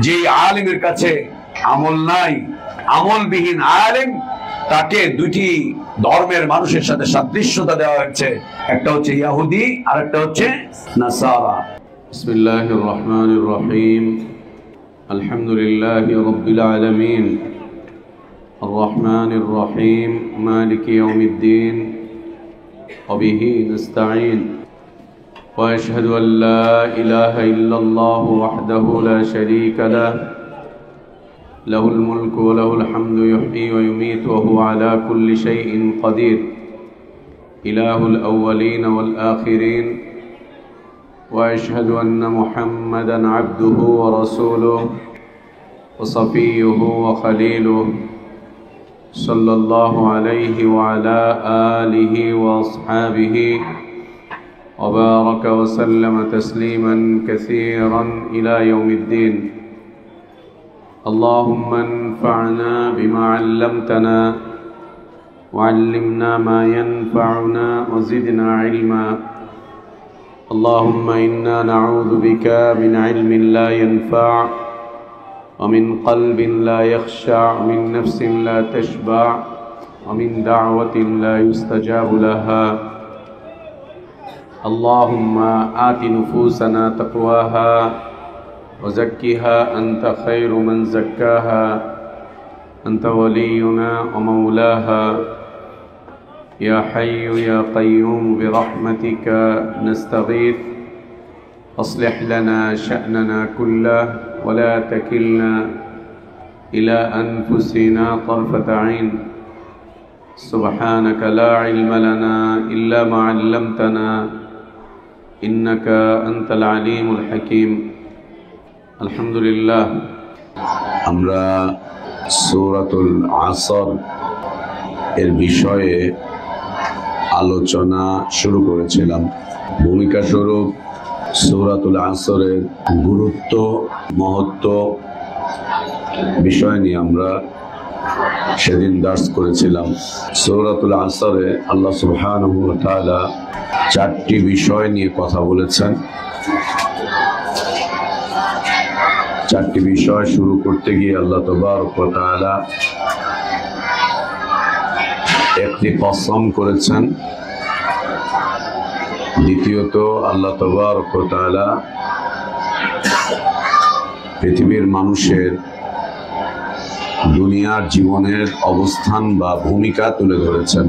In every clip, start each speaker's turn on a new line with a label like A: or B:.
A: যে আলিমের কাছে আমল নাই, আমলবিহীন আলিম, তাকে দুটি ধর্মের মানুষের সাথে সাদৃশ্যতা দেওয়া হয়েছে, একটা হচ্ছে ইহুদি আর একটা হচ্ছে নাসারা।
B: বিসমিল্লাহির রহমানির রহিম। আলহামদুলিল্লাহি রাব্বিল আলামিন, আর রহমানির রহিম, মালিকি ইয়াউমিদ্দিন, ওয়া বিহি নাস্তাঈন। وأشهد أن لا إله إلا الله وحده لا شريك له، له الملك وله الحمد يحيي ويميت وهو على كل شيء قدير، إله الأولين والآخرين. وأشهد أن محمدًا عبده ورسوله وصفيه وخليله، صلى الله عليه وعلى آله وأصحابه وبارك وسلم تسليما كثيرا إلى يوم الدين. اللهم انفعنا بما علمتنا وعلمنا ما ينفعنا وزدنا علما. اللهم إنا نعوذ بك من علم لا ينفع ومن قلب لا يخشع، من نفس لا تشبع، ومن دعوة لا يستجاب لها. اللهم آت نفوسنا تقواها وزكها أنت خير من زكاها، أنت ولينا ومولاها. يا حي يا قيوم برحمتك نستغيث، أصلح لنا شأننا كله ولا تكلنا إلى أنفسنا طرفة عين. سبحانك لا علم لنا إلا ما علمتنا إنك أنت العليم الحكيم. الحمد لله.
A: আমরা সূরাতুল আসর এর বিষয়ে আলোচনা শুরু করেছিলাম। ভূমিকা স্বরূপ সূরাতুল আসরের গুরুত্ব, মহত্ব বিষয় নিয়ে আমরা সেদিন দার্স করেছিলাম। সূরাতুল আসরে আল্লাহ সুবহানাহু ওয়া তাআলা চারটি বিষয় নিয়ে কথা বলেছেন। চারটি বিষয় শুরু করতে গিয়ে আল্লাহ তাবারক ওয়া তাআলা একটি কসম করেছেন, দ্বিতীয়ত আল্লাহ তাবারক ওয়া তাআলা পৃথিবীর মানুষের দুনিয়ার জীবনের অবস্থান বা ভূমিকা তুলে ধরেছেন।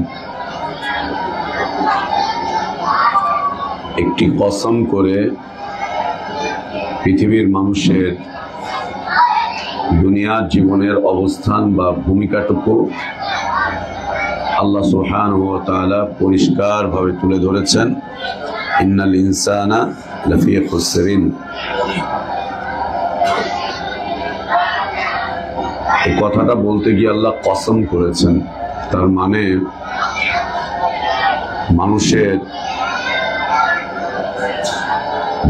A: একটি কসম করে পৃথিবীর মানুষের দুনিয়ার জীবনের অবস্থান বা ভূমিকাটুকু আল্লাহ সুবহানাহু ওয়া তাআলা পরিষ্কারভাবে তুলে ধরেছেন। ইন্নাল ইনসানা লাফি খুসরিন। এই কথাটা বলতে গিয়ে আল্লাহ কসম করেছেন, তার মানে মানুষের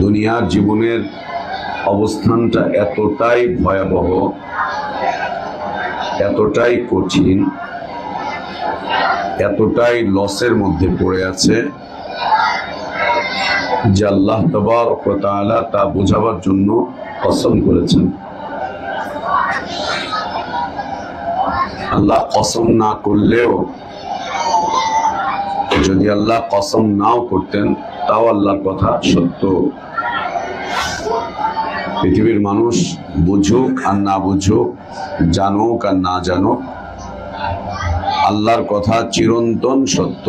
A: দুনিয়ার জীবনের অবস্থানটা এতটাই ভয়াবহ, এতটাই কঠিন, এতটাই লসের মধ্যে পড়ে আছে যে আল্লাহ তাবারক ওয়া তাআলা তা বোঝাবার জন্য কসম করেছেন। আল্লাহ কসম না করলেও, যদি আল্লাহ কসম নাও করতেন তাও আল্লাহর কথা সত্য। পৃথিবীর মানুষ বুঝুক আর না বুঝুক, জানুক আর না জানুক, আল্লাহর কথা চিরন্তন সত্য,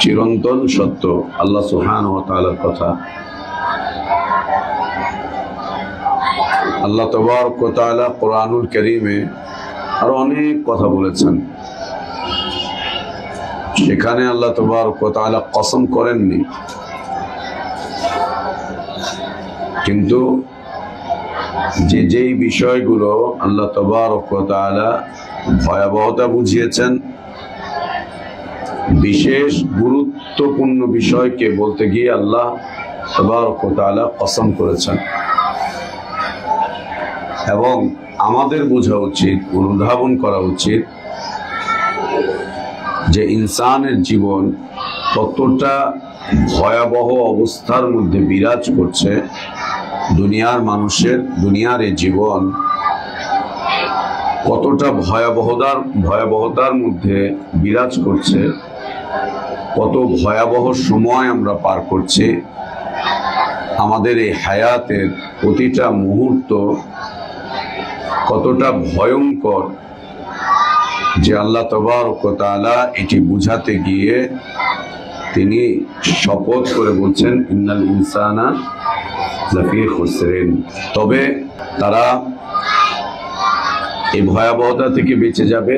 A: চিরন্তন সত্য। আল্লাহ সুবহানাহু ওয়া তাআলার কথা। আল্লাহ তাবারক ওয়া তাআলা কোরআনুল কারীমে আরো অনেক কথা বলেছেন, সেখানে আল্লাহ তাবারক ওয়া তাআলা কসম করেননি, কিন্তু যেই বিষয়গুলো আল্লাহ তাবারক ওয়া তাআলা ভয়াবহতা বুঝিয়েছেন, বিশেষ গুরুত্বপূর্ণ বিষয়কে বলতে গিয়ে আল্লাহ তাবারক ওয়া তাআলা কসম করেছেন। এবং আমাদের বোঝা উচিত, অনুধাবন করা উচিত যে ইনসানের জীবন কতটা ভয়াবহ অবস্থার মধ্যে বিরাজ করছে দুনিয়ার মানুষের দুনিয়ার এই জীবন কতটা ভয়াবহতার মধ্যে বিরাজ করছে, কত ভয়াবহ সময় আমরা পার করছি। আমাদের এই হায়াতের প্রতিটা মুহূর্ত কতটা ভয়ঙ্কর যে আল্লাহ তাবারক ওয়া তাআলা এটি বুঝাতে গিয়ে তিনি শপথ করে বলছেন ইন্নাল ইনসানা লাফি খুসরিন। তবে তারা এই ভয়াবহতা থেকে বেঁচে যাবে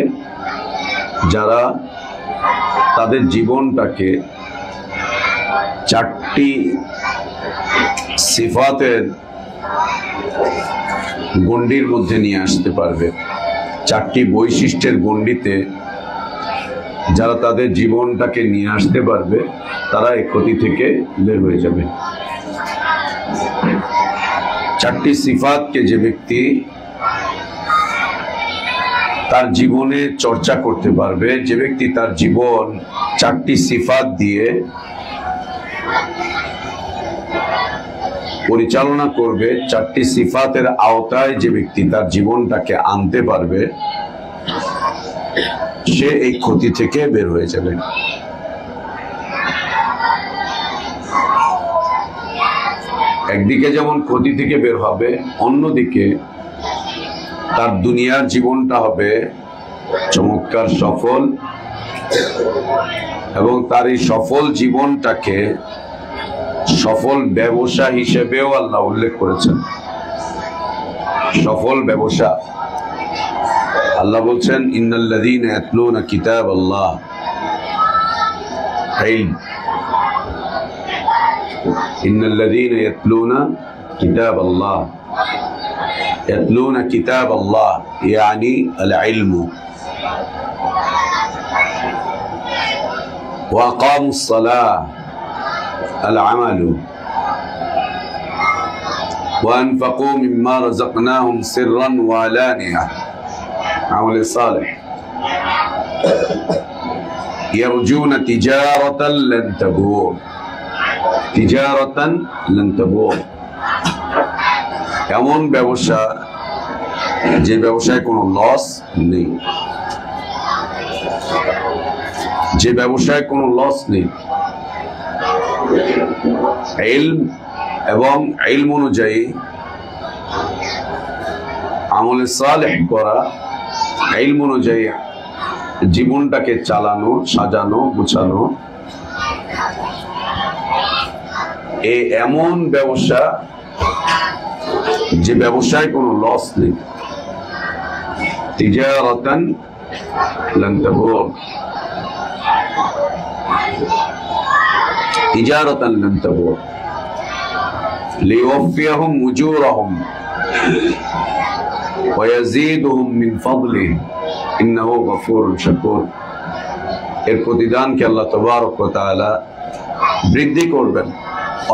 A: যারা তাদের জীবনটাকে চারটি সিফাতের গণ্ডির মধ্যে নিয়ে আসতে পারবে। চারটি বৈশিষ্ট্যের গণ্ডিতে যারা তাদের জীবনটাকে নিয়ে আসতে পারবে তারা এই ক্ষতি থেকে বের হয়ে যাবে। চারটি সিফাতকে যে ব্যক্তি তার জীবনে চর্চা করতে পারবে, যে ব্যক্তি তার জীবন চারটি সিফাত দিয়ে পরিচালনা করবে, চারটি সিফাতের আওতায় যে ব্যক্তি তার জীবনটাকে আনতে পারবে, সে এই ক্ষতি থেকে বের হয়ে যাবে। একদিকে যেমন ক্ষতি থেকে বের হবে, অন্যদিকে তার দুনিয়ার জীবনটা হবে চমৎকার সফল, এবং তার এই সফল জীবনটাকে সফল ব্যবসা হিসেবেও আল্লাহ উল্লেখ করেছেন। সফল ব্যবসা আল্লাহ বলছেন ইন্নাল্লাযীনা ইয়াতলুনা কিতাবাল্লাহ ইলম, ইন্নাল্লাযীনা ইয়াতলুনা কিতাবাল্লাহ, ইয়াতলুনা কিতাবাল্লাহ ইয়ানি আল ইলমু ওয়া আকামুস সালাহ العمل وأنفقوا مما رزقناهم سرا وعلانية عمل صالح يرجون تجارة لن تبور، تجارة لن تبور এমন ব্যবসা যে ব্যবসায় কোনো লস নেই, যে ব্যবসায় কোনো লস নেই। ইলম এবং ইলম অনুযায়ী আমলে সালেহ করা, ইলম অনুযায়ী জীবনটাকে চালানো, সাজানো, গুছানো, এমন ব্যবসা যে ব্যবসায় কোনো লস নেই। তিজারাতান লান তাবুর, তিজারাতান লান তাবুর লিওয়াফিয়াহুম উজুরাহুম ওয়া ইয়াজিদুহুম মিন ফাদলিহি ইন্নাহু গফুরুন শাকুর। এর প্রতিদানকে আল্লাহ তাবারক ওয়া তাআলা বৃদ্ধি করবেন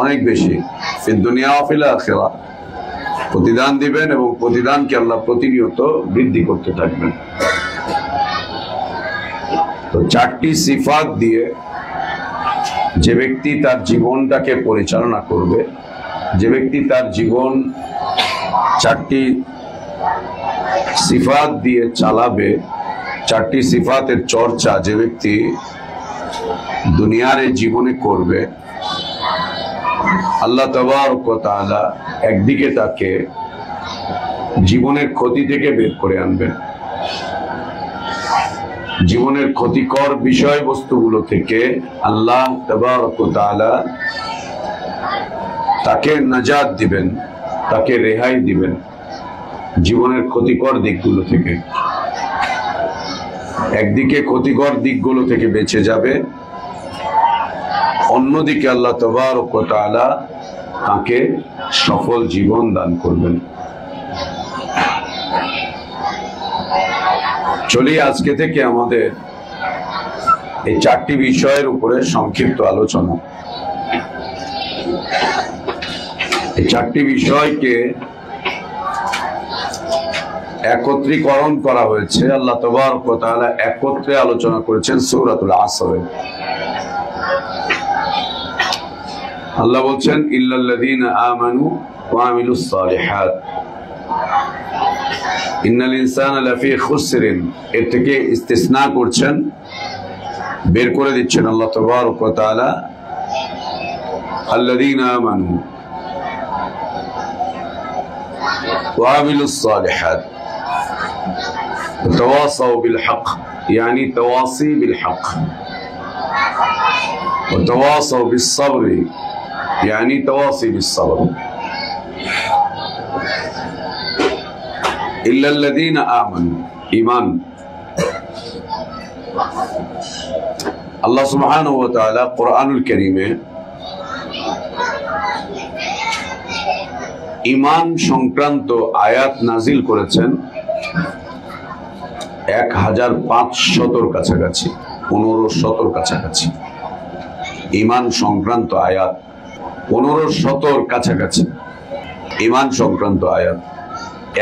A: অনেক বেশি, ফিদ দুনিয়া ওয়া ফিল আখিরা প্রতিদান দিবেন, এবং প্রতিদানকে আল্লাহ প্রতিনিয়ত বৃদ্ধি করতে থাকবেন। তো চারটি সিফাত দিয়ে যে ব্যক্তি তার জীবনটাকে পরিচালনা করবে, যে ব্যক্তি তার জীবন চারটি সিফাত দিয়ে চালাবে, চারটি সিফাতের চর্চা যে ব্যক্তি দুনিয়ার জীবনে করবে, আল্লাহ তাবারক ওয়া তাআলা একদিকে তাকে জীবনের ক্ষতি থেকে বের করে আনবেন, জীবনের ক্ষতিকর বিষয়বস্তুগুলো থেকে আল্লাহ তাবারক ওয়া তাআলা তাকে নাজাত দিবেন, তাকে রেহাই দিবেন জীবনের ক্ষতিকর দিকগুলো থেকে। একদিকে ক্ষতিকর দিকগুলো থেকে বেঁচে যাবে, অন্যদিকে আল্লাহ তাবারক ওয়া তাআলা তাকে সফল জীবন দান করবেন। চলি আজকে থেকে আমাদের এই চারটি বিষয়ের উপরে সংক্ষিপ্ত আলোচনা। এই চারটি বিষয়কে একত্রীকরণ করা হয়েছে, আল্লাহ তাবারক ওয়া তাআলা একত্রে আলোচনা করেছেন সূরাতুল আসরে। আল্লাহ বলছেন ইল্লাল্লাযীনা আমানু ওয়া আমিলুস সালিহাত ইন্নাল ইনসানা লাফি খুসরিন, এর থেকে ইস্তিসনা করছেন, বের করে দিচ্ছেন আল্লাহ তাবারক ওয়া তাআলা আল্লাযীনা আমানু ওয়া আমিলুস সালিহাত তাওয়াসাউ বিল হক, يعني تواصي بالحق، وتواصوا بالصبر يعني تواصي بالصبر، إلا الذين آمنوا إيمان الله سبحانه وتعالى قرآن الكريم ঈমান সংক্রান্ত আয়াত নাজিল করেছেন 1500 কাছাকাছি, 1500 কাছাকাছি ঈমান সংক্রান্ত আয়াত, 1500 কাছাকাছি ঈমান সংক্রান্ত আয়াত।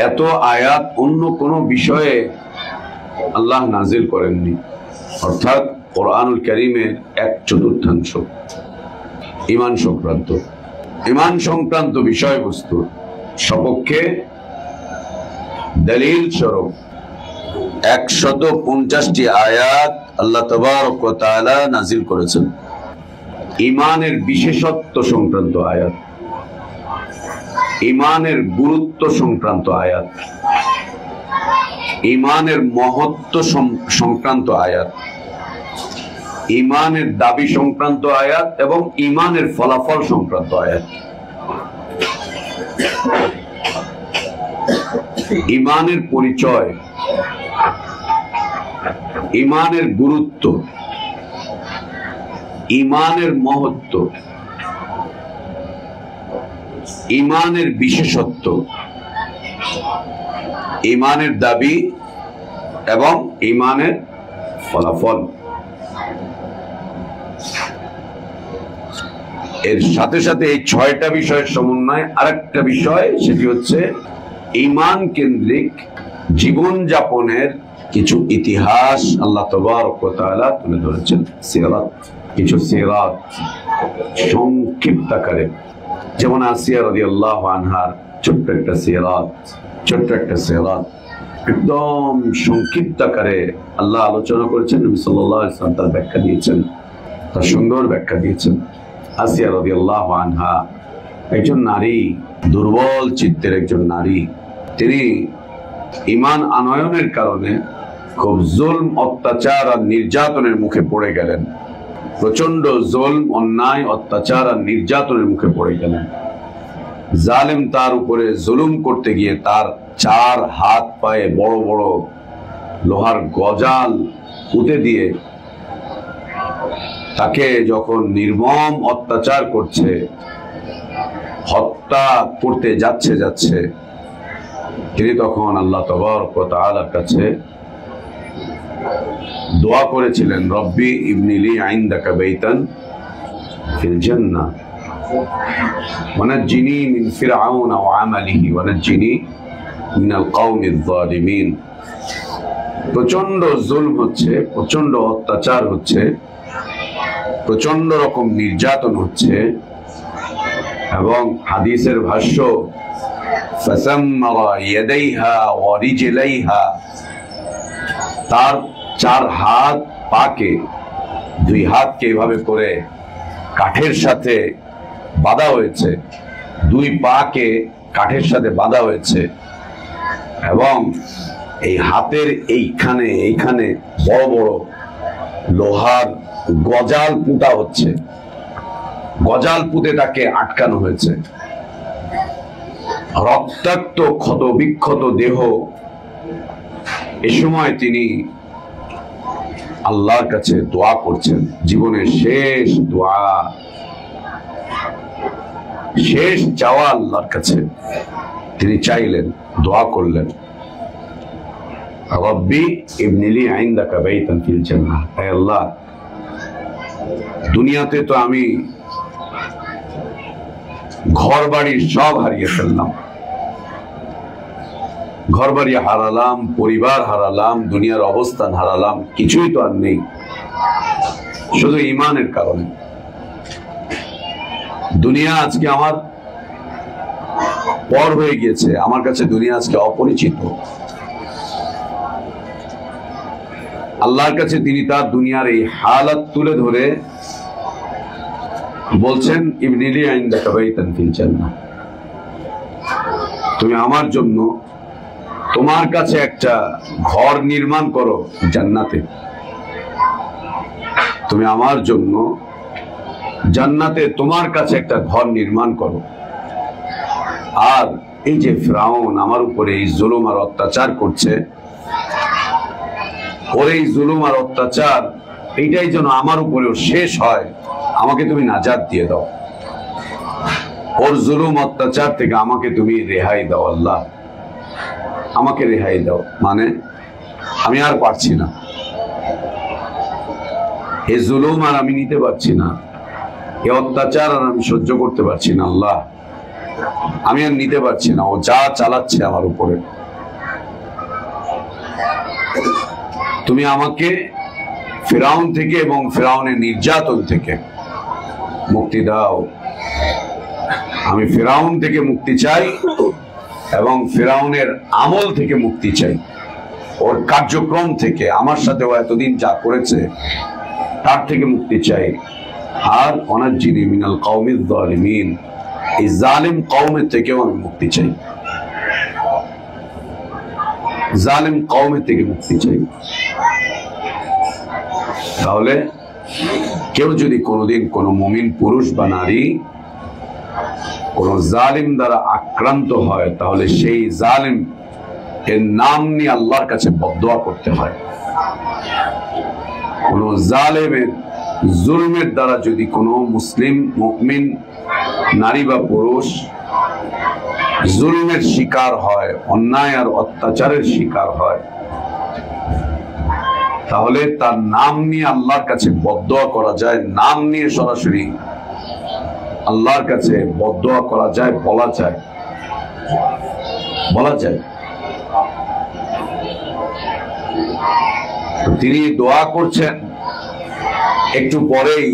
A: এত আয়াত অন্য কোন বিষয়ে আল্লাহ নাজিল করেননি, অর্থাৎ কোরআনুল কারীমের 1/4 ঈমান সংক্রান্ত। ঈমান সংক্রান্ত বিষয়বস্তু সপক্ষে দলিল স্বরূপ 150টি আয়াত আল্লাহ তাবারক ওয়া তাআলা নাজিল করেছেন। ঈমানের বিশেষত্ব সংক্রান্ত আয়াত, ঈমানের গুরুত্ব সংক্রান্ত আয়াত, ঈমানের মহত্ব সংক্রান্ত আয়াত, ঈমানের দাবি সংক্রান্ত আয়াত এবং ঈমানের ফলাফল সংক্রান্ত আয়াত। ঈমানের পরিচয়, ঈমানের গুরুত্ব, ঈমানের মহত্ব, ঈমানের বিশেষত্ব, ঈমানের দাবি এবং ঈমানের ফলাফল। এর সাথে সাথে এই 6টা বিষয়ের সমন্বয় আরেকটা বিষয়, সেটি হচ্ছে ঈমান কেন্দ্রিক জীবন যাপনের কিছু ইতিহাস আল্লাহ তাবারক ওয়া তাআলা তুলে ধরেছেন। সিরাত, কিছু সিরাত সংক্ষিপ্ত আকারে, যেমন আসিয়া রাদিয়াল্লাহু আনহার ছোট্ট একটা সিরাত, একদম সংক্ষিপ্ত আকারে আল্লাহ আলোচনা করেছেন। নবী সাল্লাল্লাহু আলাইহি ওয়াসাল্লাম তার ব্যাখ্যা দিয়েছেন, তার সুন্দর ব্যাখ্যা দিয়েছেন। আসিয়া রাদিয়াল্লাহু আনহা একজন নারী, দুর্বল চিত্তের একজন নারী। তিনি ঈমান আনয়নের কারণে খুব জুলম, অত্যাচার আর নির্যাতনের মুখে পড়ে গেলেন। প্রচন্ড জুলম, অন্যায়, অত্যাচার আর নির্যাতনের মুখে পড়ে গেলেন। জালেম তার উপরে জুলুম করতে গিয়ে তার 4 হাত পায়ে বড় বড় লোহার গজাল পুঁতে দিয়ে তাকে যখন নির্মম অত্যাচার করছে, হত্যা করতে যাচ্ছে, তিনি তখন আল্লাহ তাবারক ওয়া তাআলার কাছে দোয়া করেছিলেন, রব্বি ইবনি লি ইনদাকা বাইতান ফিল জান্নাহ ওয়ানাজ্জিনি মিন ফিরআউন ওয়া আমালিহি ওয়ানাজ্জিনি মিনাল কওমিজ যালিমিন। প্রচন্ড জুলম হচ্ছে, প্রচন্ড অত্যাচার হচ্ছে, প্রচন্ড রকম নির্যাতন হচ্ছে, এবং হাদিসের ভাষ্য ফাসাম্মারা ইয়াদাইহা ওয়া রিজলাইহা, তার 4 হাত পাকে, 2 হাতকে এভাবে করে কাঠের সাথে বাঁধা হয়েছে, 2 পাকে কাঠের সাথে বাঁধা হয়েছে, এবং এই হাতের এইখানে বড় বড় লোহার গজাল পুঁতা হচ্ছে, গজাল পুঁতে তাকে আটকানো হয়েছে। রক্তাক্ত ক্ষত বিক্ষত দেহ। এ সময় তিনি আল্লাহর কাছে দোয়া করছেন, জীবনের শেষ দোয়া, শেষ চাওয়া আল্লাহর কাছে তিনি চাইলেন, দোয়া করলেন, রব্বি ইবনি লি ইনদাকা বাইতান ফিল জান্নাহ। হে আল্লাহ, দুনিয়াতে তো আমি ঘর বাড়ি সব হারিয়ে ফেললাম, ঘর বাড়ি হারালাম, পরিবার হারালাম, দুনিয়ার অবস্থান হারালাম, কিছুই তো আর নেই, শুধু ঈমানের কারণে। দুনিয়া আজকে আমার পর হয়ে গিয়েছে, আমার কাছে দুনিয়া আজকে অপরিচিত। আল্লাহর কাছে তিনি তার দুনিয়ার এই হালাত তুলে ধরে বলছেন, ইবনিলি ইনদাকা বাইতান ফিল জান্নাহ, তুমি আমার জন্য তোমার কাছে একটা ঘর নির্মাণ করো জান্নাতে। তুমি আমার জন্য জান্নাতে তোমার কাছে একটা ঘর নির্মাণ করো। আর এই যে ফিরআউন আমার উপরে এই জুলুম আর অত্যাচার করছে, ওর এই জুলুম আর অত্যাচার এইটাই যেন আমার উপরেও শেষ হয়, আমাকে তুমি নাজাত দিয়ে দাও। ওর জুলুম অত্যাচার থেকে আমাকে তুমি রেহাই দাও আল্লাহ, আমাকে রেহাই দাও। মানে আমি আর পারছি না, এই জুলুম আর আমি নিতে পারছি না, এই অত্যাচার আর আমি সহ্য করতে পারছি না আল্লাহ, আমি আর নিতে পারছি না। ও যা চালাচ্ছে আমার উপরে, তুমি আমাকে ফিরআউন থেকে এবং ফিরআউনের নির্যাতন থেকে মুক্তি দাও। আমি ফিরআউন থেকে মুক্তি চাই এবং ফিরআউনের আমল থেকে মুক্তি চাই, ওর কার্যক্রম থেকে, আমার সাথে ও এতদিন যা করেছে তার থেকে মুক্তি চাই। আর ওয়ানাজ্জিনি মিনাল কওমিজ যালিমিন, এই জালিম কওমের থেকেও আমি মুক্তি চাই, জালিম কওমের থেকে মুক্তি চাই। তাহলে কেউ যদি কোনোদিন কোনো মুমিন পুরুষ বা নারী কোন জালিম দ্বারা আক্রান্ত হয়, তাহলে সেই জালিম এর নাম নিয়ে আল্লাহর কাছে বদদোয়া করতে হয়। কোন জালেমের জুলমের দ্বারা যদি কোনো মুসলিম মুমিন নারী বা পুরুষ জুলমের শিকার হয়, অন্যায় আর অত্যাচারের শিকার হয়, তাহলে তার নাম নিয়ে আল্লাহর কাছে বদদোয়া করা যায়, নাম নিয়ে সরাসরি আল্লাহর কাছে বদদোয়া করা যায়, বলা যায়, বলা যায়। তিনি দোয়া করছেন, একটু পরেই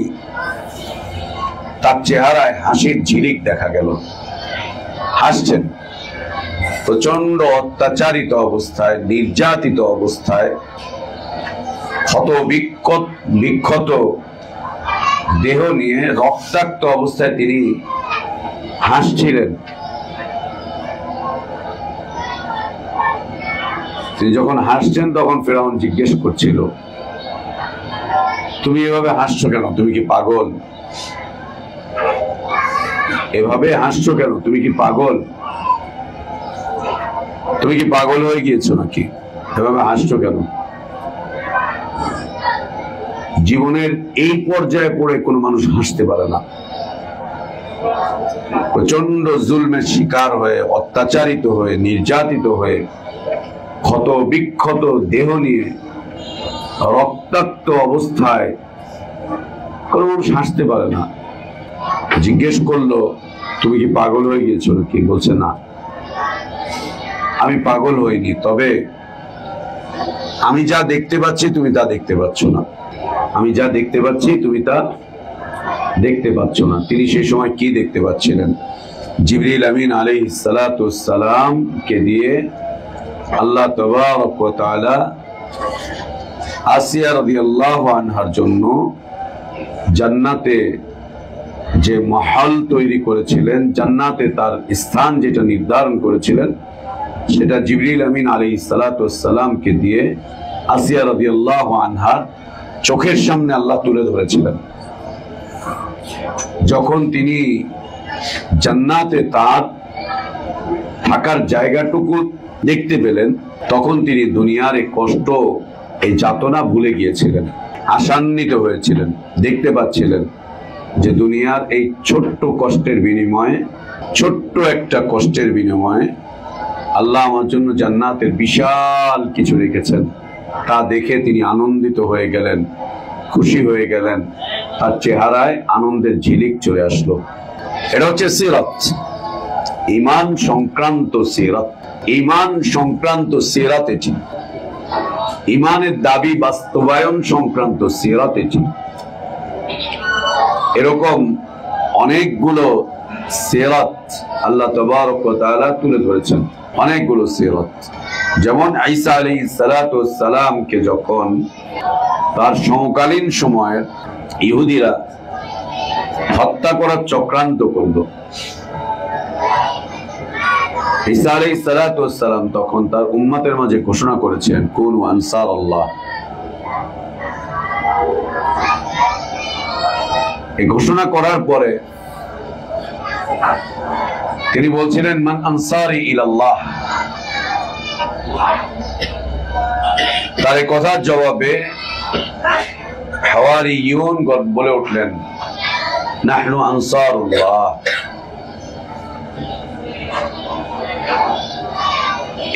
A: তার চেহারায় হাসির ঝিলিক দেখা গেল, হাসছেন। প্রচন্ড অত্যাচারিত অবস্থায়, নির্যাতিত অবস্থায়, ক্ষত বিক্ষত দেহ নিয়ে রক্তাক্ত অবস্থায় তিনি হাসছিলেন। তিনি যখন হাসছেন তখন ফিরআউন জিজ্ঞেস করছিল, তুমি এভাবে হাসছো কেন? তুমি কি পাগল? এভাবে হাসছো কেন? তুমি কি পাগল? তুমি কি পাগল হয়ে গিয়েছো নাকি? এভাবে হাসছো কেন? জীবনের এই পর্যায়ে পড়ে কোনো মানুষ হাসতে পারে না। প্রচন্ড জুলমের শিকার হয়ে, অত্যাচারিত হয়ে, নির্যাতিত হয়ে, ক্ষত বিক্ষত দেহ নিয়ে রক্তাক্ত অবস্থায় কোনো মানুষ হাসতে পারে না। জিজ্ঞেস করলো, তুমি কি পাগল হয়ে গিয়েছো নাকি? বলছে না, আমি পাগল হইনি, তবে আমি যা দেখতে পাচ্ছি তুমি তা দেখতে পাচ্ছ না, আমি যা দেখতে পাচ্ছি তুমি তা দেখতে পাচ্ছ না। তিনি সেই সময় কি দেখতে পাচ্ছিলেন? জিবরিল আমিন আলাইহিস সালাতু ওয়াস সালাম কে দিয়ে আল্লাহ তাবারক ওয়া তাআলা আসিয়া রাদিয়াল্লাহু আনহার জন্য জান্নাতে যে মহল তৈরি করেছিলেন, জান্নাতে তার স্থান যেটা নির্ধারণ করেছিলেন, সেটা জিবরিল আমিন আলাইহিস সালাতু ওয়াস সালাম কে দিয়ে আসিয়া রাদিয়াল্লাহু আনহার চোখের সামনে আল্লাহ তুলে ধরেছিলেন। যখন তিনি জান্নাতে তার থাকার জায়গাটুকু দেখতে পেলেন, তখন তিনি দুনিয়ার এই কষ্ট, এই যাতনা ভুলে গিয়েছিলেন, আশান্বিত হয়েছিলেন। দেখতে পাচ্ছিলেন যে দুনিয়ার এই ছোট্ট কষ্টের বিনিময়ে, ছোট্ট একটা কষ্টের বিনিময়ে আল্লাহ আমার জন্য জান্নাতের বিশাল কিছু রেখেছেন। তা দেখে তিনি আনন্দিত হয়ে গেলেন, খুশি হয়ে গেলেন, তার চেহারায় আনন্দের ঝিলিক চলে আসলো। এটা হচ্ছে সিরাত, ঈমান সংক্রান্ত সিরাত। ঈমান সংক্রান্ত সিরাত এটি, ঈমানের দাবি বাস্তবায়ন সংক্রান্ত সিরাত এটি। এরকম অনেকগুলো সিরাত আল্লাহ তাবারক ওয়া তাআলা তুলে ধরেছেন, অনেকগুলো সিরাত। যেমন ঈসা আলাইহিস সালাতু ওয়াস সালামকে যখন তার সমকালীন সময়ের ইহুদিরা হত্যা করার চক্রান্ত করলো, ঈসা আলাইহিস সালাতু ওয়াস সালাম তখন তার উম্মতের মাঝে ঘোষণা করেছেন, কুনু আনসার আল্লাহ। এই ঘোষণা করার পরে তিনি বলছিলেন, মান আনসারি ইলাল্লাহ। তার এই কথার জবাবে হাওয়ারিয়ুন বলে উঠলেন, নাহনু আনসারুল্লাহ।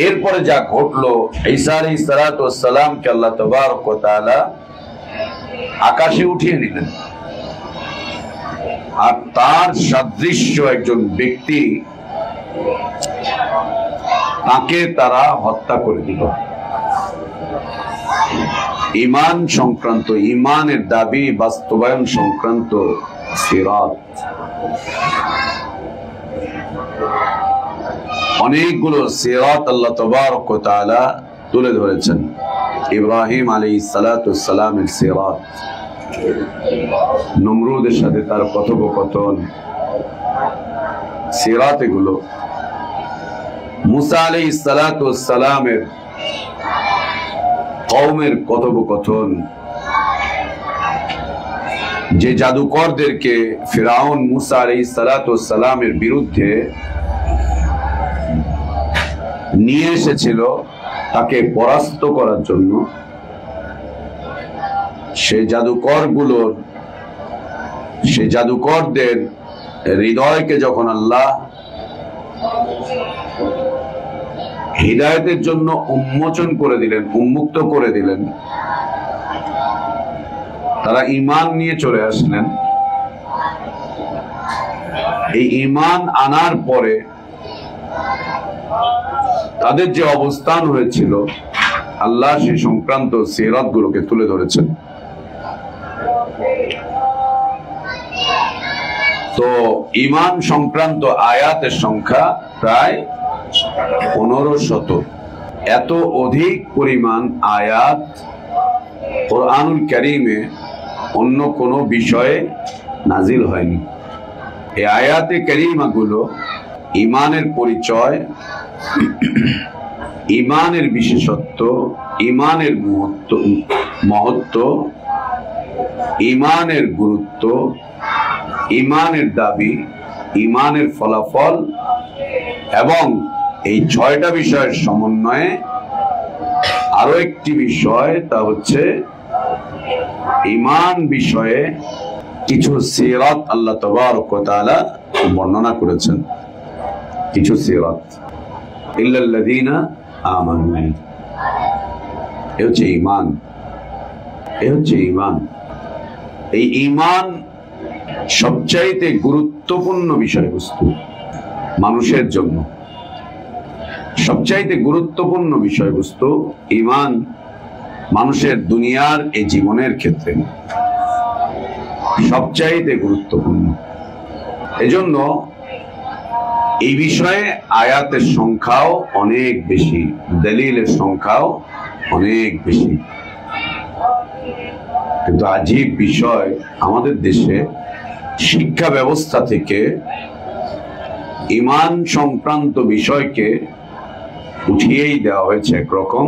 A: এরপরে যা ঘটলো, ঈসা আলাইহিস সালাতু ওয়াস সালামকে আল্লাহ তাবারক ওয়া তাআলা আকাশে উঠিয়ে নিলেন, আর তার সাদৃশ্য একজন ব্যক্তি তাকে তারা হত্যা করে দিল। ঈমান সংক্রান্ত, ঈমানের দাবি বাস্তবায়ন সংক্রান্ত সিরাত অনেকগুলো সিরাত আল্লাহ তাবারক ওয়া তাআলা তুলে ধরেছেন। ইব্রাহিম আলাইহিস সালাতু ওয়াস সালামের সিরাত, নমরুদের সাথে তার কথোপকথন, সিরাত এগুলো। মুসা আলাইহিস সালাতু ওয়াস সালামের কওমের কথোপকথন, যে জাদুকরদেরকে ফিরাউন মুসা আলাইহিস সালাতু ওয়াস সালামের বিরুদ্ধে নিয়ে এসেছিল তাকে পরাস্ত করার জন্য, সেই জাদুকরদের হৃদয়কে যখন আল্লাহ হিদায়াতের জন্য উন্মোচন করে দিলেন, উন্মুক্ত করে দিলেন, তারা ঈমান নিয়ে চলে আসলেন। এই ঈমান আনার পরে তাদের যে অবস্থান হয়েছিল, আল্লাহ সেই সংক্রান্ত সিরাত গুলোকে তুলে ধরেছেন। তো ঈমান সংক্রান্ত আয়াতের সংখ্যা প্রায় 1500। এত অধিক পরিমাণ আয়াত কোরআনুল কারীমে অন্য কোনো বিষয়ে নাজিল হয়নি। এই আয়াতে কারীমাগুলো ঈমানের পরিচয়, ঈমানের বিশেষত্ব, ঈমানের মহত্ব, ঈমানের গুরুত্ব, ঈমানের দাবি, ঈমানের ফলাফল এবং এই 6টা বিষয়ের সমন্বয়ে আরো একটি বিষয়, তা হচ্ছে ঈমান বিষয়ে কিছু সিরাত আল্লাহ তাবারক ওয়া তাআলা বর্ণনা করেছেন। কিছু সিরাত, ইল্লাল্লাযীনা আমানু, এ হচ্ছে ঈমান। এ হচ্ছে ঈমান। এই ঈমান সবচাইতে গুরুত্বপূর্ণ বিষয়বস্তু মানুষের জন্য। সবচাইতে গুরুত্বপূর্ণ বিষয়বস্তু ঈমান মানুষের দুনিয়ার এই জীবনের ক্ষেত্রে সবচাইতে গুরুত্বপূর্ণ। এজন্য এই বিষয়ে আয়াতের সংখ্যাও অনেক বেশি, দলিলের সংখ্যাও অনেক বেশি। কিন্তু আজীব বিষয়, আমাদের দেশে শিক্ষা ব্যবস্থা থেকে ঈমান সংক্রান্ত বিষয়কে উঠিয়েই দেওয়া হয়েছে, একরকম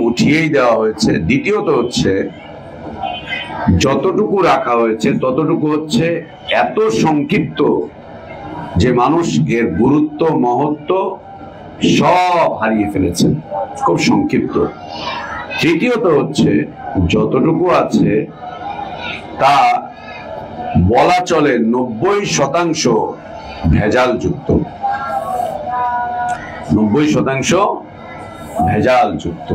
A: উঠিয়েই দেওয়া হয়েছে। দ্বিতীয়ত হচ্ছে, যতটুকু রাখা হয়েছে ততটুকু হচ্ছে এত সংক্ষিপ্ত যে মানুষ এর গুরুত্ব, মহত্ব সব হারিয়ে ফেলেছে, খুব সংক্ষিপ্ত। তৃতীয়ত হচ্ছে, যতটুকু আছে তা বলা চলে 90% ভেজাল যুক্ত। 90% ভেজাল যুক্ত।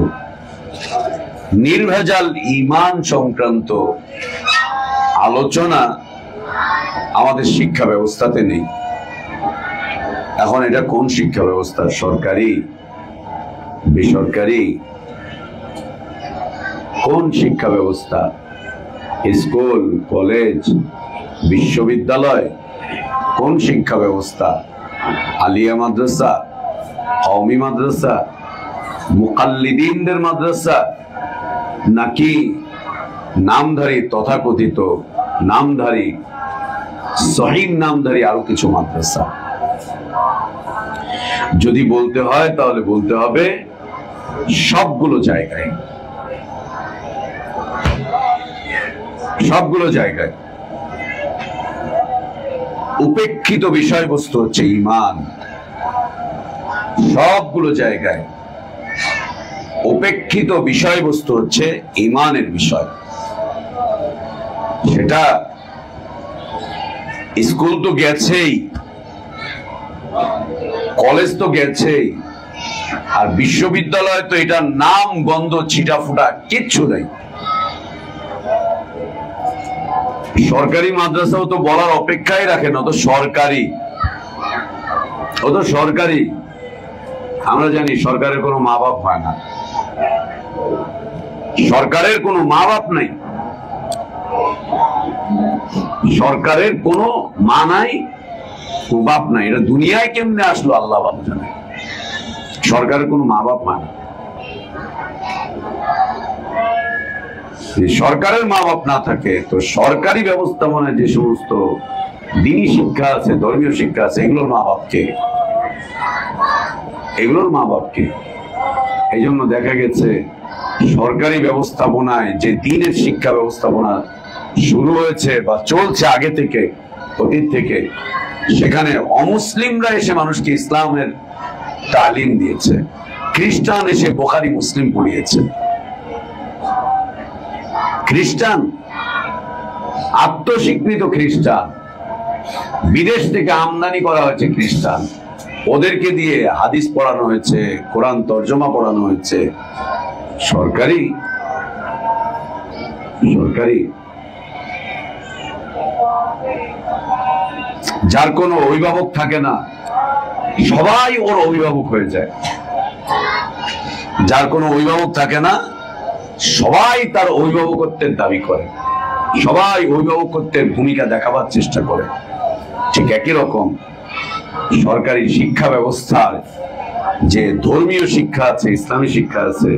A: নির্ভেজাল ঈমান সংক্রান্ত আলোচনা আমাদের শিক্ষা ব্যবস্থাতে নেই। এখন এটা কোন শিক্ষা ব্যবস্থা? সরকারি, বেসরকারি, কোন শিক্ষা ব্যবস্থা? স্কুল, কলেজ, বিশ্ববিদ্যালয়, কোন শিক্ষা ব্যবস্থা? আলিয়া মাদ্রাসা, কওমি মাদ্রাসা, মুকাল্লিদিনদের মাদ্রাসা, নাকি নামধারী তথাকথিত নামধারী সহিহ নামধারী আরো কিছু মাদ্রাসা? যদি বলতে হয় তাহলে বলতে হবে সবগুলো জায়গায়, সবগুলো জায়গায় উপেক্ষিত বিষয়বস্তু হচ্ছে ঈমান। সবগুলো জায়গায় উপেক্ষিত বিষয়বস্তু হচ্ছে ঈমানের বিষয়। সেটা স্কুল তো গেছেই, কলেজ তো গেছেই, আর বিশ্ববিদ্যালয় তো এটা নাম গন্ধ ছিটা ফুটা কিচ্ছু নেই। সরকারি মাদ্রাসাও তো বলার অপেক্ষাই রাখে না, তো সরকারি, ও তো সরকারি। আমরা জানি সরকারের কোনো মা বাপ হয় না, সরকারের কোনো মা বাপ নাই, সরকারের কোনো মা নাই, বাপ নাই। এটা দুনিয়ায় কেমনে আসলো আল্লাহ ভালো জানে। সরকারের কোনো মা বাপ হয় না। সরকারের মা বাপ না থাকে তো সরকারি ব্যবস্থাপনায় যে সমস্ত দিনী শিক্ষা আছে, ধর্মীয় শিক্ষা আছে, এগুলোর মা বাপকে, এগুলোর মা বাপকে। এই জন্য দেখা গেছে সরকারি ব্যবস্থাপনায় যে দিনের শিক্ষা ব্যবস্থাপনা শুরু হয়েছে বা চলছে আগে থেকে, অতীত থেকে, সেখানে অমুসলিমরা এসে মানুষকে ইসলামের তালিম দিয়েছে। খ্রিস্টান এসে বুখারী মুসলিম পড়িয়েছে। খ্রিস্টান, আত্মস্বীকৃত খ্রিস্টান, বিদেশ থেকে আমদানি করা হয়েছে খ্রিস্টান, ওদেরকে দিয়ে হাদিস পড়ানো হয়েছে, কোরআন তর্জমা পড়ানো হয়েছে। সরকারি, সরকারি যার কোনো অভিভাবক থাকে না, সবাই ওর অভিভাবক হয়ে যায়। যার কোনো অভিভাবক থাকে না, সবাই তার অভিভাবকত্বের দাবি করে, সবাই অভিভাবকত্বের ভূমিকা দেখাবার চেষ্টা করে। ঠিক একই রকম সরকারি শিক্ষা ব্যবস্থার যে ধর্মীয় শিক্ষা আছে, ইসলামী শিক্ষা আছে,